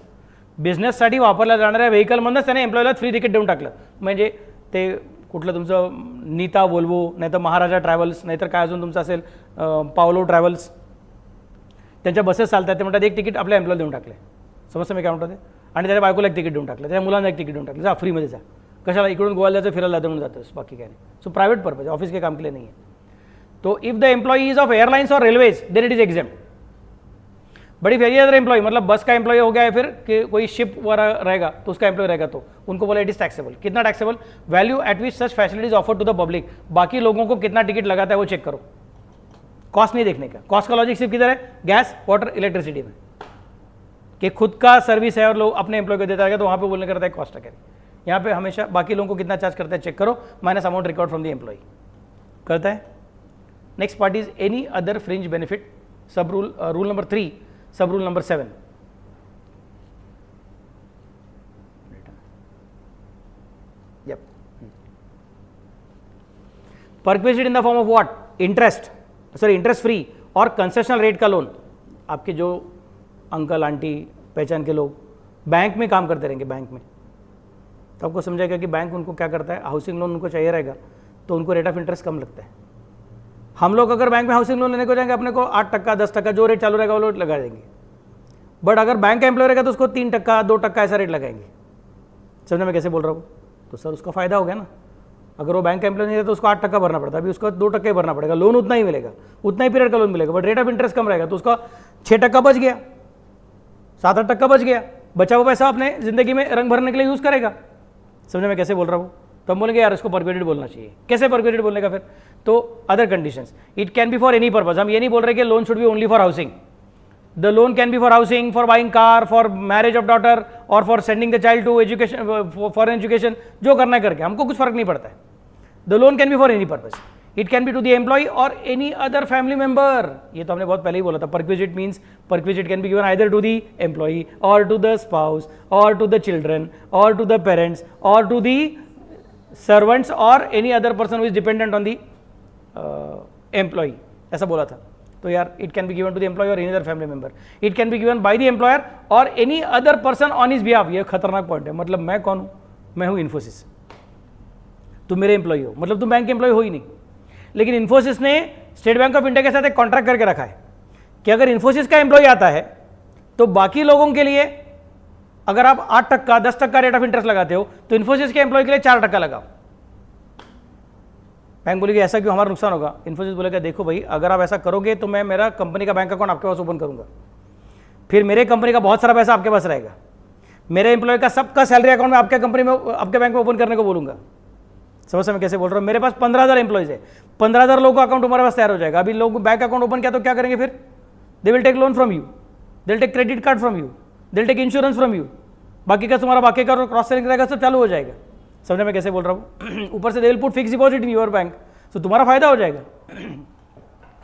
बिझनेससाठी वापरल्या जाणाऱ्या व्हेकलमधूनच त्याने एम्प्लॉयला फ्री तिकीट देऊन टाकलं। म्हणजे ते कुठलं तुमचं नीता वोल्वो, नाहीतर महाराजा ट्रॅव्हल्स, नाहीतर काय अजून तुमचं असेल पावलो ट्रॅव्हल्स, त्यांच्या बसेस चालतात, ते म्हणतात एक तिकीट आपल्या एम्प्लॉयला देऊन टाकले। समजतं मी काय म्हणतो ते? आणि त्याच्या बायकोला एक तिकीट देऊन टाकलं, त्याच्या मुलांना एक तिकीट देऊन टाकलं, जा फ्रीमध्ये जा, कशाला इकडून गोव्याला जायचं, फिरायला जातं म्हणून जातोस, बाकी काय नाही। सो प्राइवेट पर्पज, ऑफिस के काम के लिए नहीं है। तो if the employee is of airlines और railways then it is exempt. बड़ी फेरी अदर एम्प्लॉय, मतलब बस का एम्प्लॉय हो गया है, फिर कि कोई शिप वाला रहेगा तो उसका एम्प्लॉय रहेगा, तो उनको बोला इट इज टैक्सेबल। कितना taxable? Value at which such facilities offer to the public. बाकी लोगों को कितना टिकट लगाता है वो चेक करो, कॉस्ट नहीं देखने का। कॉस्ट का लॉजिक सिर्फ किधर है? गैस, वाटर, इलेक्ट्रिसिटी में, कि खुद का सर्विस है और लोग अपने एम्प्लॉय को देता है तो वहाँ पे बोलने करता है कॉस्ट है। यहाँ पे हमेशा बाकी लोगों को कितना चार्ज करता है चेक करो, minus amount record from the employee करता है। Next part is any other fringe benefit. Sub rule, rule number 3, sub rule number 7। Yup, perquisite in the form of what? Interest, sorry interest free और concessional rate का loan. आपके जो uncle aunty पहचान के लोग bank में काम करते रहेंगे, बैंक में, तो आपको समझाएगा कि बैंक उनको क्या करता है, हाउसिंग लोन उनको चाहिए रहेगा तो उनको रेट ऑफ इंटरेस्ट कम लगता है। हम लोग अगर बैंक में हाउसिंग लोन लेने को जाएंगे अपने को 8%, 10% जो रेट चालू रहेगा वो लोग लगा देंगे, बट अगर बैंक का एम्प्लॉय रहेगा तो उसको 3%, 2% ऐसा रेट लगाएंगे। समझे मैं कैसे बोल रहा हूँ? तो सर उसका फायदा हो गया ना, अगर वो बैंक का एम्प्लॉय नहीं है तो उसको 8% भरना पड़ता है, अभी उसको 2% ही भरना पड़ेगा, लोन उतना ही मिलेगा, उतना ही पीरियड का लोन मिलेगा, बट रेट ऑफ इंटरेस्ट कम रहेगा तो उसका 6% बच गया, 7-8% बच गया, बचा हुआ पैसा अपने जिंदगी में रंग भरने के लिए यूज करेगा। समझे मैं कैसे बोल रहा हूँ? तो हम बोलेंगे यार इसको परक्विटेड बोलना चाहिए। कैसे परक्विटेड बोलने का फिर? तो other conditions, it can be for any purpose. हम ये नहीं बोल रहे कि loan should be only for housing, the loan can be for housing, for buying car, for marriage of daughter और for sending the child to education, for education, जो करना है करके, हमको कुछ फर्क नहीं पड़ता है। The loan can be for any purpose, it can be to the employee और एनी अदर फैमिली मेंबर। ये तो हमने बहुत पहले ही बोला था, perquisite means perquisite can be given either to the employee और टू द स्पाउस और टू द चिल्ड्रन और टू द पेरेंट्स और टू द सर्वेंट्स और any other person who is dependent on the employee, ऐसा बोला था। तो यार it can be given to the employee और any other family member, it can be given by the employer और any other person on his behalf. ये खतरनाक point है, मतलब मैं कौन हूं? मैं हूं इन्फोसिस, तुम मेरे एम्प्लॉय हो, मतलब तुम बैंक के एम्प्लॉय हो ही नहीं। लेकिन इन्फोसिस ने स्टेट बैंक ऑफ इंडिया के साथ एक कॉन्ट्रैक्ट करके रखा है कि अगर इन्फोसिस का एम्प्लॉय आता है तो बाकी लोगों के लिए अगर आप 8%, 10% रेट ऑफ इंटरेस्ट लगाते हो तो इन्फोसिस के एम्प्लॉय के लिए 4% लगाओ। बैंक बोलेगी ऐसा क्यों, हमारा नुकसान होगा? इन्फोसिस बोलेगा देखो भाई, अगर आप ऐसा करोगे तो मैं मेरा कंपनी का बैंक अकाउंट आपके पास ओपन करूंगा, फिर मेरे कंपनी का बहुत सारा पैसा आपके पास रहेगा, मेरे एम्प्लॉय का सबका सैलरी अकाउंट में आपके कंपनी में, आपके बैंक में ओपन करने को बोलूंगा। समझ मैं कैसे बोल रहा हूँ? मेरे पास 15,000 एम्प्लॉइज है, 15,000 लोगों का अकाउंट हमारे पास तैयार हो जाएगा। अभी लोग बैंक अकाउंट ओपन किया तो क्या करेंगे फिर? They will take loan from you, they will take credit card from you, they will take insurance from you, बाकी का तुम्हारा बाकी का क्रॉस सेलिंग रहेगा, सब चालू हो जाएगा। समझे मैं कैसे बोल रहा हूँ? ऊपर से they will put fix deposit in your bank, तो तुम्हारा फायदा हो जाएगा।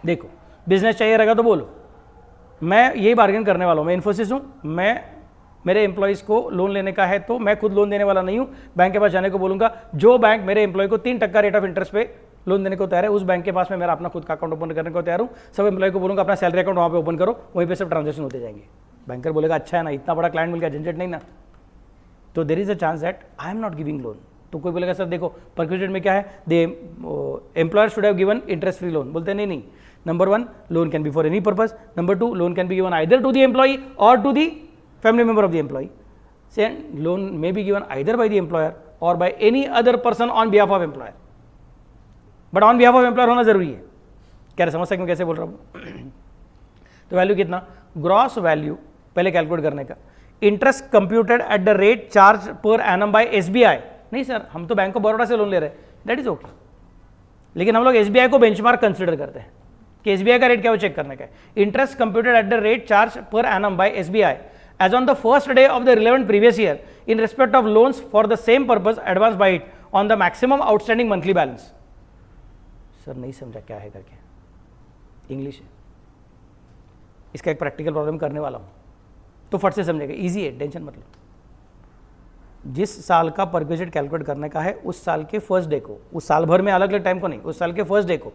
देखो बिजनेस चाहिए रहेगा तो बोलो, मैं यही बार्गेन करने वाला हूँ, मैं इन्फोसिस हूँ, मैं मेरे एम्प्लॉइज़ को लोन लेने का है तो मैं खुद लोन देने वाला नहीं हूँ, बैंक के पास जाने को बोलूँगा। जो बैंक मेरे एम्प्लॉय को 3% रेट ऑफ इंटरेस्ट पे लोन देने को तैयार है, उस बैंक के पास में मेरा अपना खुद का अकाउंट ओपन करने को तैयार हूँ। सब एम्प्लॉय को बोलूँगा अपना सैलरी अकाउंट वहाँ पे ओपन करो, वहीं पे सब ट्रांजेक्शन होते जाएंगे। बैंकर बोलेगा अच्छा है ना, इतना बड़ा क्लाइंट मिल गया, झंझट नहीं ना। तो there is a chance that I am not giving loan. तो कोई बोलेगा सर देखो परक्विजिट में क्या है, the employer should have given interest free loan. बोलते हैं नहीं, number 1 loan can be for any purpose, number 2 loan can be given either to the employee और to the family member of the employee. Loan may be given either by the employer और by any other person on behalf of employer, but on behalf of employer होना जरूरी है। क्या समझ सकते मैं कैसे बोल रहा हूँ? तो वैल्यू कितना? ग्रॉस वैल्यू पहले कैलकुलेट करने का, interest computed at the rate charge per annum by SBI. नहीं सर हम तो बैंक ऑफ बड़ौदा से लोन ले रहे हैं, दैट इज ओके, लेकिन हम लोग एसबीआई को बेंचमार्क कंसिडर करते हैं कि एसबीआई का रेट क्या वो चेक करने का है। Interest computed at the rate charge per annum by SBI as on the first day of the relevant previous year in respect of loans for the same purpose advanced by it on the maximum outstanding monthly balance। Sir नहीं समझा क्या है करके, English है, इसका एक practical problem करने वाला हूँ तो फट से समझेगा, इजी है, टेंशन मत लो। जिस साल का परक्विजिट कैलकुलेट करने का है उस साल के फर्स्ट डे को, उस साल भर में अलग अलग टाइम को नहीं, उस साल के फर्स्ट डे को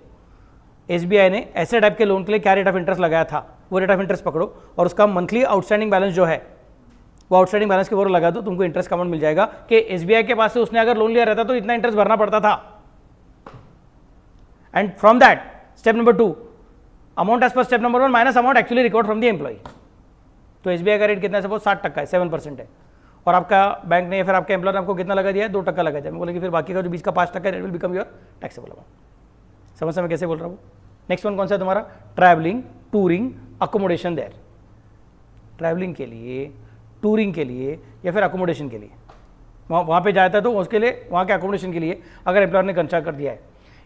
एसबीआई ने ऐसे टाइप के लोन के लिए क्या रेट ऑफ इंटरेस्ट लगाया था, वो रेट ऑफ इंटरेस्ट पकड़ो और उसका मंथली आउटस्टैंडिंग बैलेंस जो है वो आउटस्टैंडिंग बैलेंस के ऊपर लगा दो, तुमको इंटरेस्ट का अमाउंट मिल जाएगा कि एसबीआई के पास से उसने अगर लोन लिया रहता तो इतना इंटरेस्ट भरना पड़ता था। And from that step number 2 amount as per step number 1 minus amount actually record from the employee. तो एसबीआई का रेट कितना है? सपोज 60% है, 7% है, और आपका बैंक ने फिर आपके एम्प्लॉयर ने आपको कितना लगा दिया है? 2% लगा दिया। मैं बोलेंगे फिर बाकी का जो बीच का 5% rate will become your taxable amount. समझ मैं कैसे बोल रहा हूँ? नेक्स्ट वन कौन सा है तुम्हारा? Travelling, touring, accommodation there. Travelling के लिए, टूरिंग के लिए या फिर अकोमोडेशन के लिए, वहाँ पे जाता है तो उसके लिए वहाँ के अकोमोडेशन के लिए अगर एम्प्लॉयर ने कंचा कर दिया है,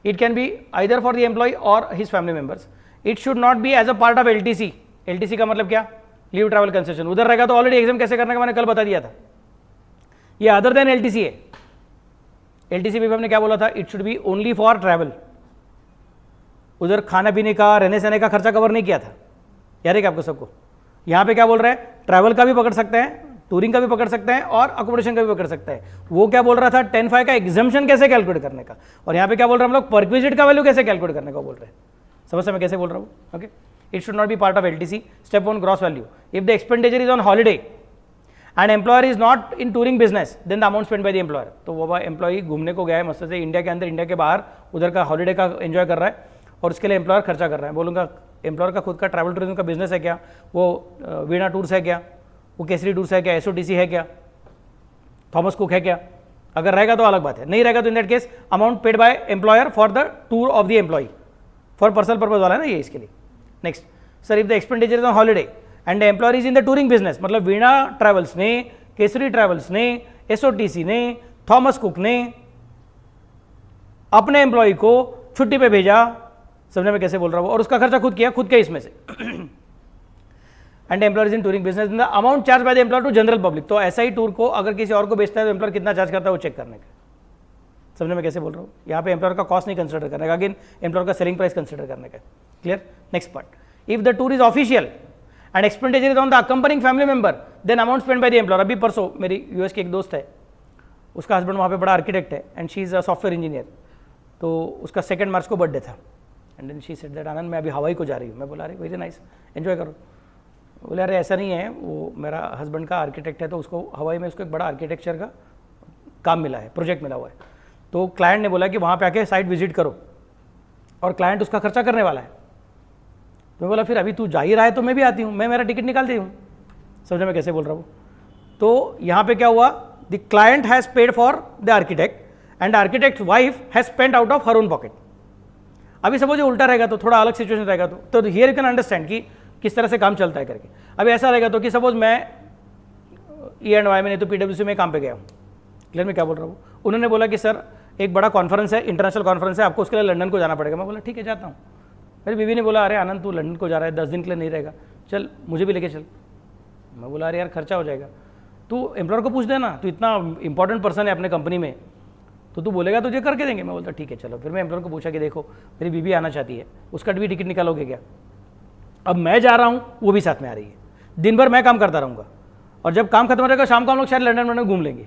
it can be either for the employee और his family members. It should not be as a part of LTC. LTC का मतलब क्या? Leave travel concession. उधर रहेगा तो ऑलरेडी एग्जाम कैसे करने का मैंने कल बता दिया था, ये अदर देन एलटीसी है। एलटीसी में हमने क्या बोला था? It should be only for travel. उधर खाने पीने का, रहने सहने का खर्चा कवर नहीं किया था, याद है क्या आपको सबको? यहाँ पे क्या बोल रहा है? ट्रैवल का भी पकड़ सकते हैं, टूरिंग का भी पकड़ सकते हैं और अकोमोडेशन का भी पकड़ सकते हैं। वो क्या बोल रहा था? 10(5) का एग्जाम्पशन कैसे कैलकुलेट करने का, और यहाँ पे क्या बोल रहे हैं हम लोग? परक्विजिट का वैल्यू कैसे कैलकुलेट करने का बोल रहे हैं। समझ मैं कैसे बोल रहा हूँ? Okay, it should not be part of LTC. Step 1 gross value. If the expenditure is on holiday and employer is not in touring business then the amount spend by the employer. तो वो employee घूमने को गया है मस्त से, India के अंदर इंडिया के बाहर, उधर का हॉलीडे का एंजॉय कर रहा है और उसके लिए एम्प्लॉयर खर्चा कर रहा है। बोलूँगा एम्प्लॉयर का खुद का ट्रैवल टूरिज्म का बिजनेस है क्या, वो वीणा टूर्स है क्या, वो केसरी टूर्स है क्या, SOTC है क्या, थॉमस कुक है क्या? अगर रहेगा तो अलग बात है, नहीं रहेगा तो in that case amount paid by employer for the tour of the employee, for personal purpose वाला है ना ये इसके लिए। Next sir, if the expenditure is on holiday and the employer is in the touring business, मतलब Veena Travels ने, Kesari Travels ने, SOTC ने, थॉमस कुक ने अपने एम्प्लॉय को छुट्टी पे भेजा, समझने में कैसे बोल रहा हूँ, और उसका खर्चा खुद किया, खुद के इसमें से and employer is in touring business, the amount charge by the employer to general public. तो ऐसा ही टूर को अगर किसी और को बेचता है तो एम्प्लॉयर कितना चार्ज करता है वो चेक करने का, समझने में कैसे बोल रहा हूँ। यहाँ पे एम्प्लॉयर का कॉस्ट नहीं कंसिडर करने का, अगेन एम्प्लॉयर का सेलिंग प्राइस कंसिडर करने का। Clear? Next part, if the tour is official and expenditure is on the accompanying family member then amount spend by the employer. अभी परसों मेरी US की एक दोस्त है, उसका हस्बैंड वहाँ पे बड़ा आर्किटेक्ट है and she is a software engineer. तो उसका 2 मार्च को बर्थडे था and then she said that Anand मैं अभी हवाई को जा रही हूँ। मैं बोला अरे वेरी नाइस, एंजॉय करो। बोले अरे ऐसा नहीं है, वो मेरा हस्बैंड का आर्किटेक्ट है तो उसको हवाई में उसको एक बड़ा आर्किटेक्चर का काम मिला है, प्रोजेक्ट मिला हुआ है। तो क्लाइंट ने बोला कि वहाँ पे आके साइट विजिट करो और क्लाइंट उसका खर्चा करने वाला है। तो मैं बोला फिर अभी तू जा ही रहा है तो मैं भी आती हूँ, मैं मेरा टिकट निकालती हूँ, समझे मैं कैसे बोल रहा हूँ। तो यहाँ पे क्या हुआ, the client has paid for the architect and architect wife has spend out of her own pocket. अभी सपोज ये उल्टा रहेगा तो थोड़ा अलग सिचुएशन रहेगा, तो हियर यू कैन अंडरस्टैंड कि किस तरह से काम चलता है करके। अभी ऐसा रहेगा तो कि सपोज मैं E&Y में नहीं तो PwC में काम पे गया हूँ, क्लियर मैं क्या बोल रहा हूँ। उन्होंने बोला कि सर एक बड़ा कॉन्फ्रेंस है, इंटरनेशनल कॉन्फ्रेंस है, आपको उसके लिए लंदन को जाना पड़ेगा। मैं बोला ठीक है जाता हूँ। मेरी बीवी ने बोला अरे आनंद तू लंदन को जा रहा है, 10 दिन के लिए नहीं रहेगा, चल मुझे भी लेके चल। मैं बोला अरे यार खर्चा हो जाएगा, तू एम्प्लॉयर को पूछ देना, तू इतना इंपॉर्टेंट पर्सन है अपने कंपनी में, तो तू बोलेगा तुझे करके देंगे। मैं बोलता ठीक है चलो। फिर मैं एम्प्लॉयर को पूछा कि देखो मेरी बीवी आना चाहती है, उसका भी टिकट निकालोगे क्या? अब मैं जा रहा हूँ, वो भी साथ में आ रही है, दिन भर मैं काम करता रहूँगा और जब काम खत्म हो जाएगा शाम को हम लोग शायद लंदन में घूम लेंगे,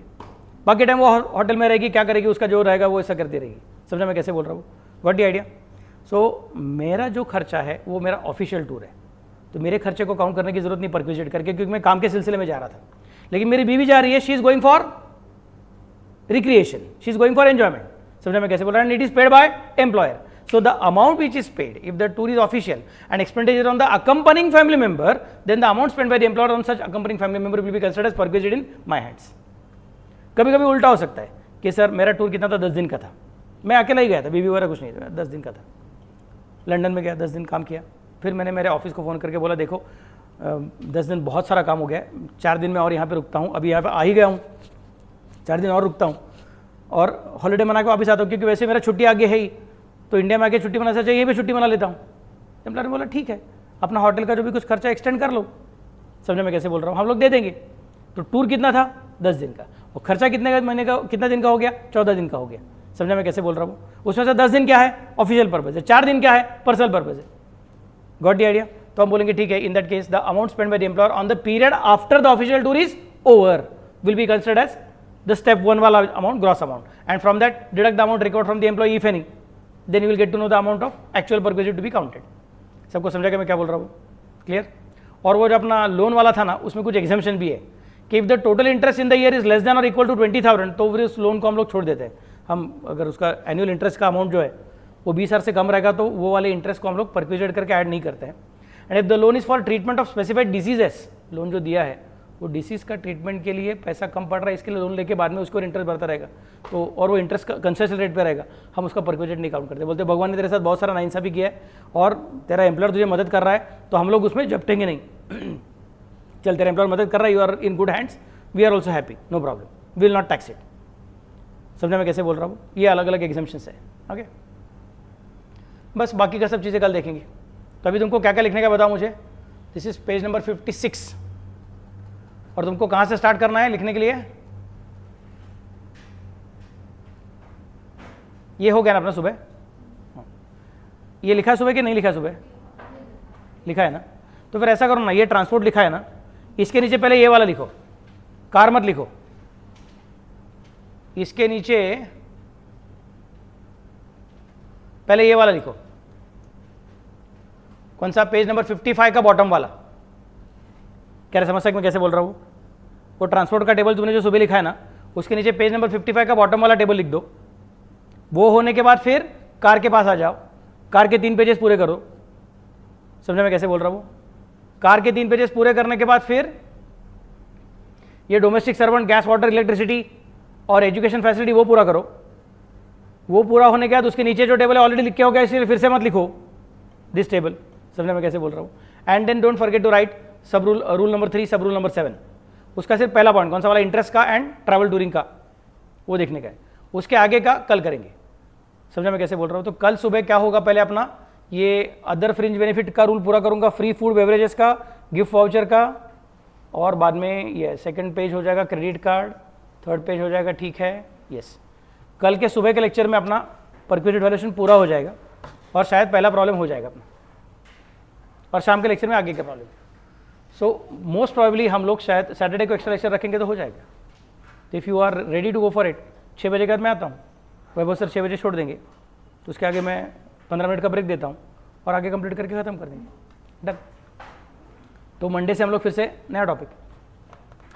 बाकी टाइम वो होटल में रहेगी, क्या करेगी, उसका जो रहेगा वो ऐसा करती रहेगी। समझा मैं कैसे बोल रहा हूँ, व्हाट द आइडिया। सो मेरा जो खर्चा है वो मेरा ऑफिशियल टूर है, तो मेरे खर्चे को काउंट करने की जरूरत नहीं परक्विजिट करके, क्योंकि मैं काम के सिलसिले में जा रहा था। लेकिन मेरी बीवी जा रही है, she is going for recreation, she is going for enjoyment. समझा मैं कैसे बोल रहा हूँ, it is paid by employer. So the amount which is paid, if the tour is official and expenditure on the accompanying family member, then the amount spent by the employer on such accompanying family member will be considered as perquisited in my hands. कभी कभी उल्टा हो सकता है कि sir मेरा tour कितना था, 10 दिन का था, मैं अकेला ही गया था, बीवी वगैरह कुछ नहीं था, 10 दिन का था, लंदन में गया, 10 दिन काम किया। फिर मैंने मेरे ऑफिस को फ़ोन करके बोला देखो 10 दिन बहुत सारा काम हो गया, 4 दिन में और यहाँ पे रुकता हूँ, अभी यहाँ पे आ ही गया हूँ, 4 दिन और रुकता हूँ और हॉलीडे मना के वापस आता हूँ, क्योंकि वैसे मेरा छुट्टी आगे है ही, तो इंडिया में आके छुट्टी मना चाहिए, यहीं पे छुट्टी मना लेता हूँ। एम्प्लॉयर ने बोला ठीक है, अपना होटल का जो भी कुछ खर्चा एक्सटेंड कर लो। समझे मैं कैसे बोल रहा हूँ, हम लोग दे देंगे। तो टूर कितना था, 10 दिन का, और खर्चा कितने का महीने का, कितना दिन का हो गया, 14 दिन का हो गया। समझा मैं कैसे बोल रहा हूँ, उसमें से 10 दिन क्या है ऑफिशियल पर्पज है, 4 दिन क्या है पर्सनल पर्पज है। Got the idea. तो हम बोलेंगे ठीक है, in that case the amount spend by the employer on the period after the official tour is over will be considered as the step 1 वाला amount, gross amount, and from that deduct the amount recovered from the employee if any, then you will get to know the amount of actual perquisite to be counted। सबको समझा कि मैं क्या बोल रहा हूँ, clear. और वो जो अपना लोन वाला था ना, उसमें कुछ एग्जाम्पशन भी है कि if the total interest in the year is less than और इक्वल टू 20,000, तो फिर उस लोन को हम लोग छोड़ देते हैं। हम अगर उसका एनुअल इंटरेस्ट का अमाउंट जो है वो 20,000 से कम रहेगा तो वो वाले इंटरेस्ट को हम लोग परक्विजिट करके ऐड नहीं करते हैं। And if the loan is for treatment of specified diseases, loan जो दिया है वो डिसीज का ट्रीटमेंट के लिए पैसा कम पड़ रहा है, इसके लिए लोन लेके बाद में उसको इंटरेस्ट बढ़ता रहेगा, तो और वो इंटरेस्ट कंसेशन रेट पे रहेगा, हम उसका परक्विजिट नहीं काउंट करते। बोलते भगवान ने तेरे साथ बहुत सारा नाइंसाफी किया है और तेरा एम्प्लॉयर तुझे मदद कर रहा है, तो हम लोग उसमें झपटेंगे नहीं। चल तेरा एम्प्लॉयर मदद कर रहा है, you are in good hands, we are also happy, no problem, will not tax it. समझा मैं कैसे बोल रहा हूँ, ये अलग अलग एग्जाम्पशंस है। ओके, बस बाकी का सब चीज़ें कल देखेंगे। तो अभी तुमको क्या क्या लिखने का बताओ मुझे। दिस इज पेज नंबर 56 और तुमको कहाँ से स्टार्ट करना है लिखने के लिए। ये हो गया ना अपना सुबह, ये लिखा है सुबह कि नहीं लिखा है सुबह, लिखा है ना। तो फिर ऐसा करो ना, ये ट्रांसपोर्ट लिखा है ना, इसके नीचे पहले ये वाला लिखो, कार मत लिखो, इसके नीचे पहले ये वाला लिखो। कौन सा, पेज नंबर 55 का बॉटम वाला। क्या समझ सकते मैं कैसे बोल रहा हूँ, वो ट्रांसपोर्ट का टेबल तुमने जो सुबह लिखा है ना, उसके नीचे पेज नंबर 55 का बॉटम वाला टेबल लिख दो। वो होने के बाद फिर कार के पास आ जाओ, कार के 3 पेजेस पूरे करो। समझा मैं कैसे बोल रहा हूँ? कार के 3 पेजेस पूरे करने के बाद फिर ये domestic servant, gas, water, electricity और एजुकेशन फैसिलिटी वो पूरा करो। वो पूरा होने के बाद उसके नीचे जो टेबल है ऑलरेडी लिखे हो गया, इसलिए फिर से मत लिखो दिस टेबल। समझा मैं कैसे बोल रहा हूँ? And then don't forget to write sub rule number 3, sub rule number 7। उसका सिर्फ पहला पॉइंट कौन सा वाला, इंटरेस्ट का एंड ट्रैवल टूरिंग का, वो देखने का है। उसके आगे का कल करेंगे। समझा मैं कैसे बोल रहा हूँ? तो कल सुबह क्या होगा, पहले अपना ये अदर फ्रिंज बेनिफिट का रूल पूरा करूंगा, फ्री फूड बेवरेजेस का, गिफ्ट वाउचर का, और बाद में ये सेकंड पेज हो जाएगा क्रेडिट कार्ड, थर्ड पेज हो जाएगा, ठीक है, यस। कल के सुबह के लेक्चर में अपना परक्विजिट वैल्यूएशन पूरा हो जाएगा और शायद पहला प्रॉब्लम हो जाएगा अपना, और शाम के लेक्चर में आगे का प्रॉब्लम। सो मोस्ट प्रॉबेबली हम लोग शायद सैटरडे को एक्स्ट्रा लेक्चर रखेंगे तो हो जाएगा। तो if you are ready to go for it, 6 बजे के बाद मैं आता हूँ, वैभव सर 6 बजे छोड़ देंगे, तो उसके आगे मैं 15 मिनट का ब्रेक देता हूँ और आगे कंप्लीट करके ख़त्म कर देंगे। डन। तो मंडे से हम लोग फिर से नया टॉपिक,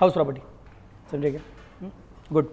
हाउस प्रॉपर्टी, समझे क्या? गुड।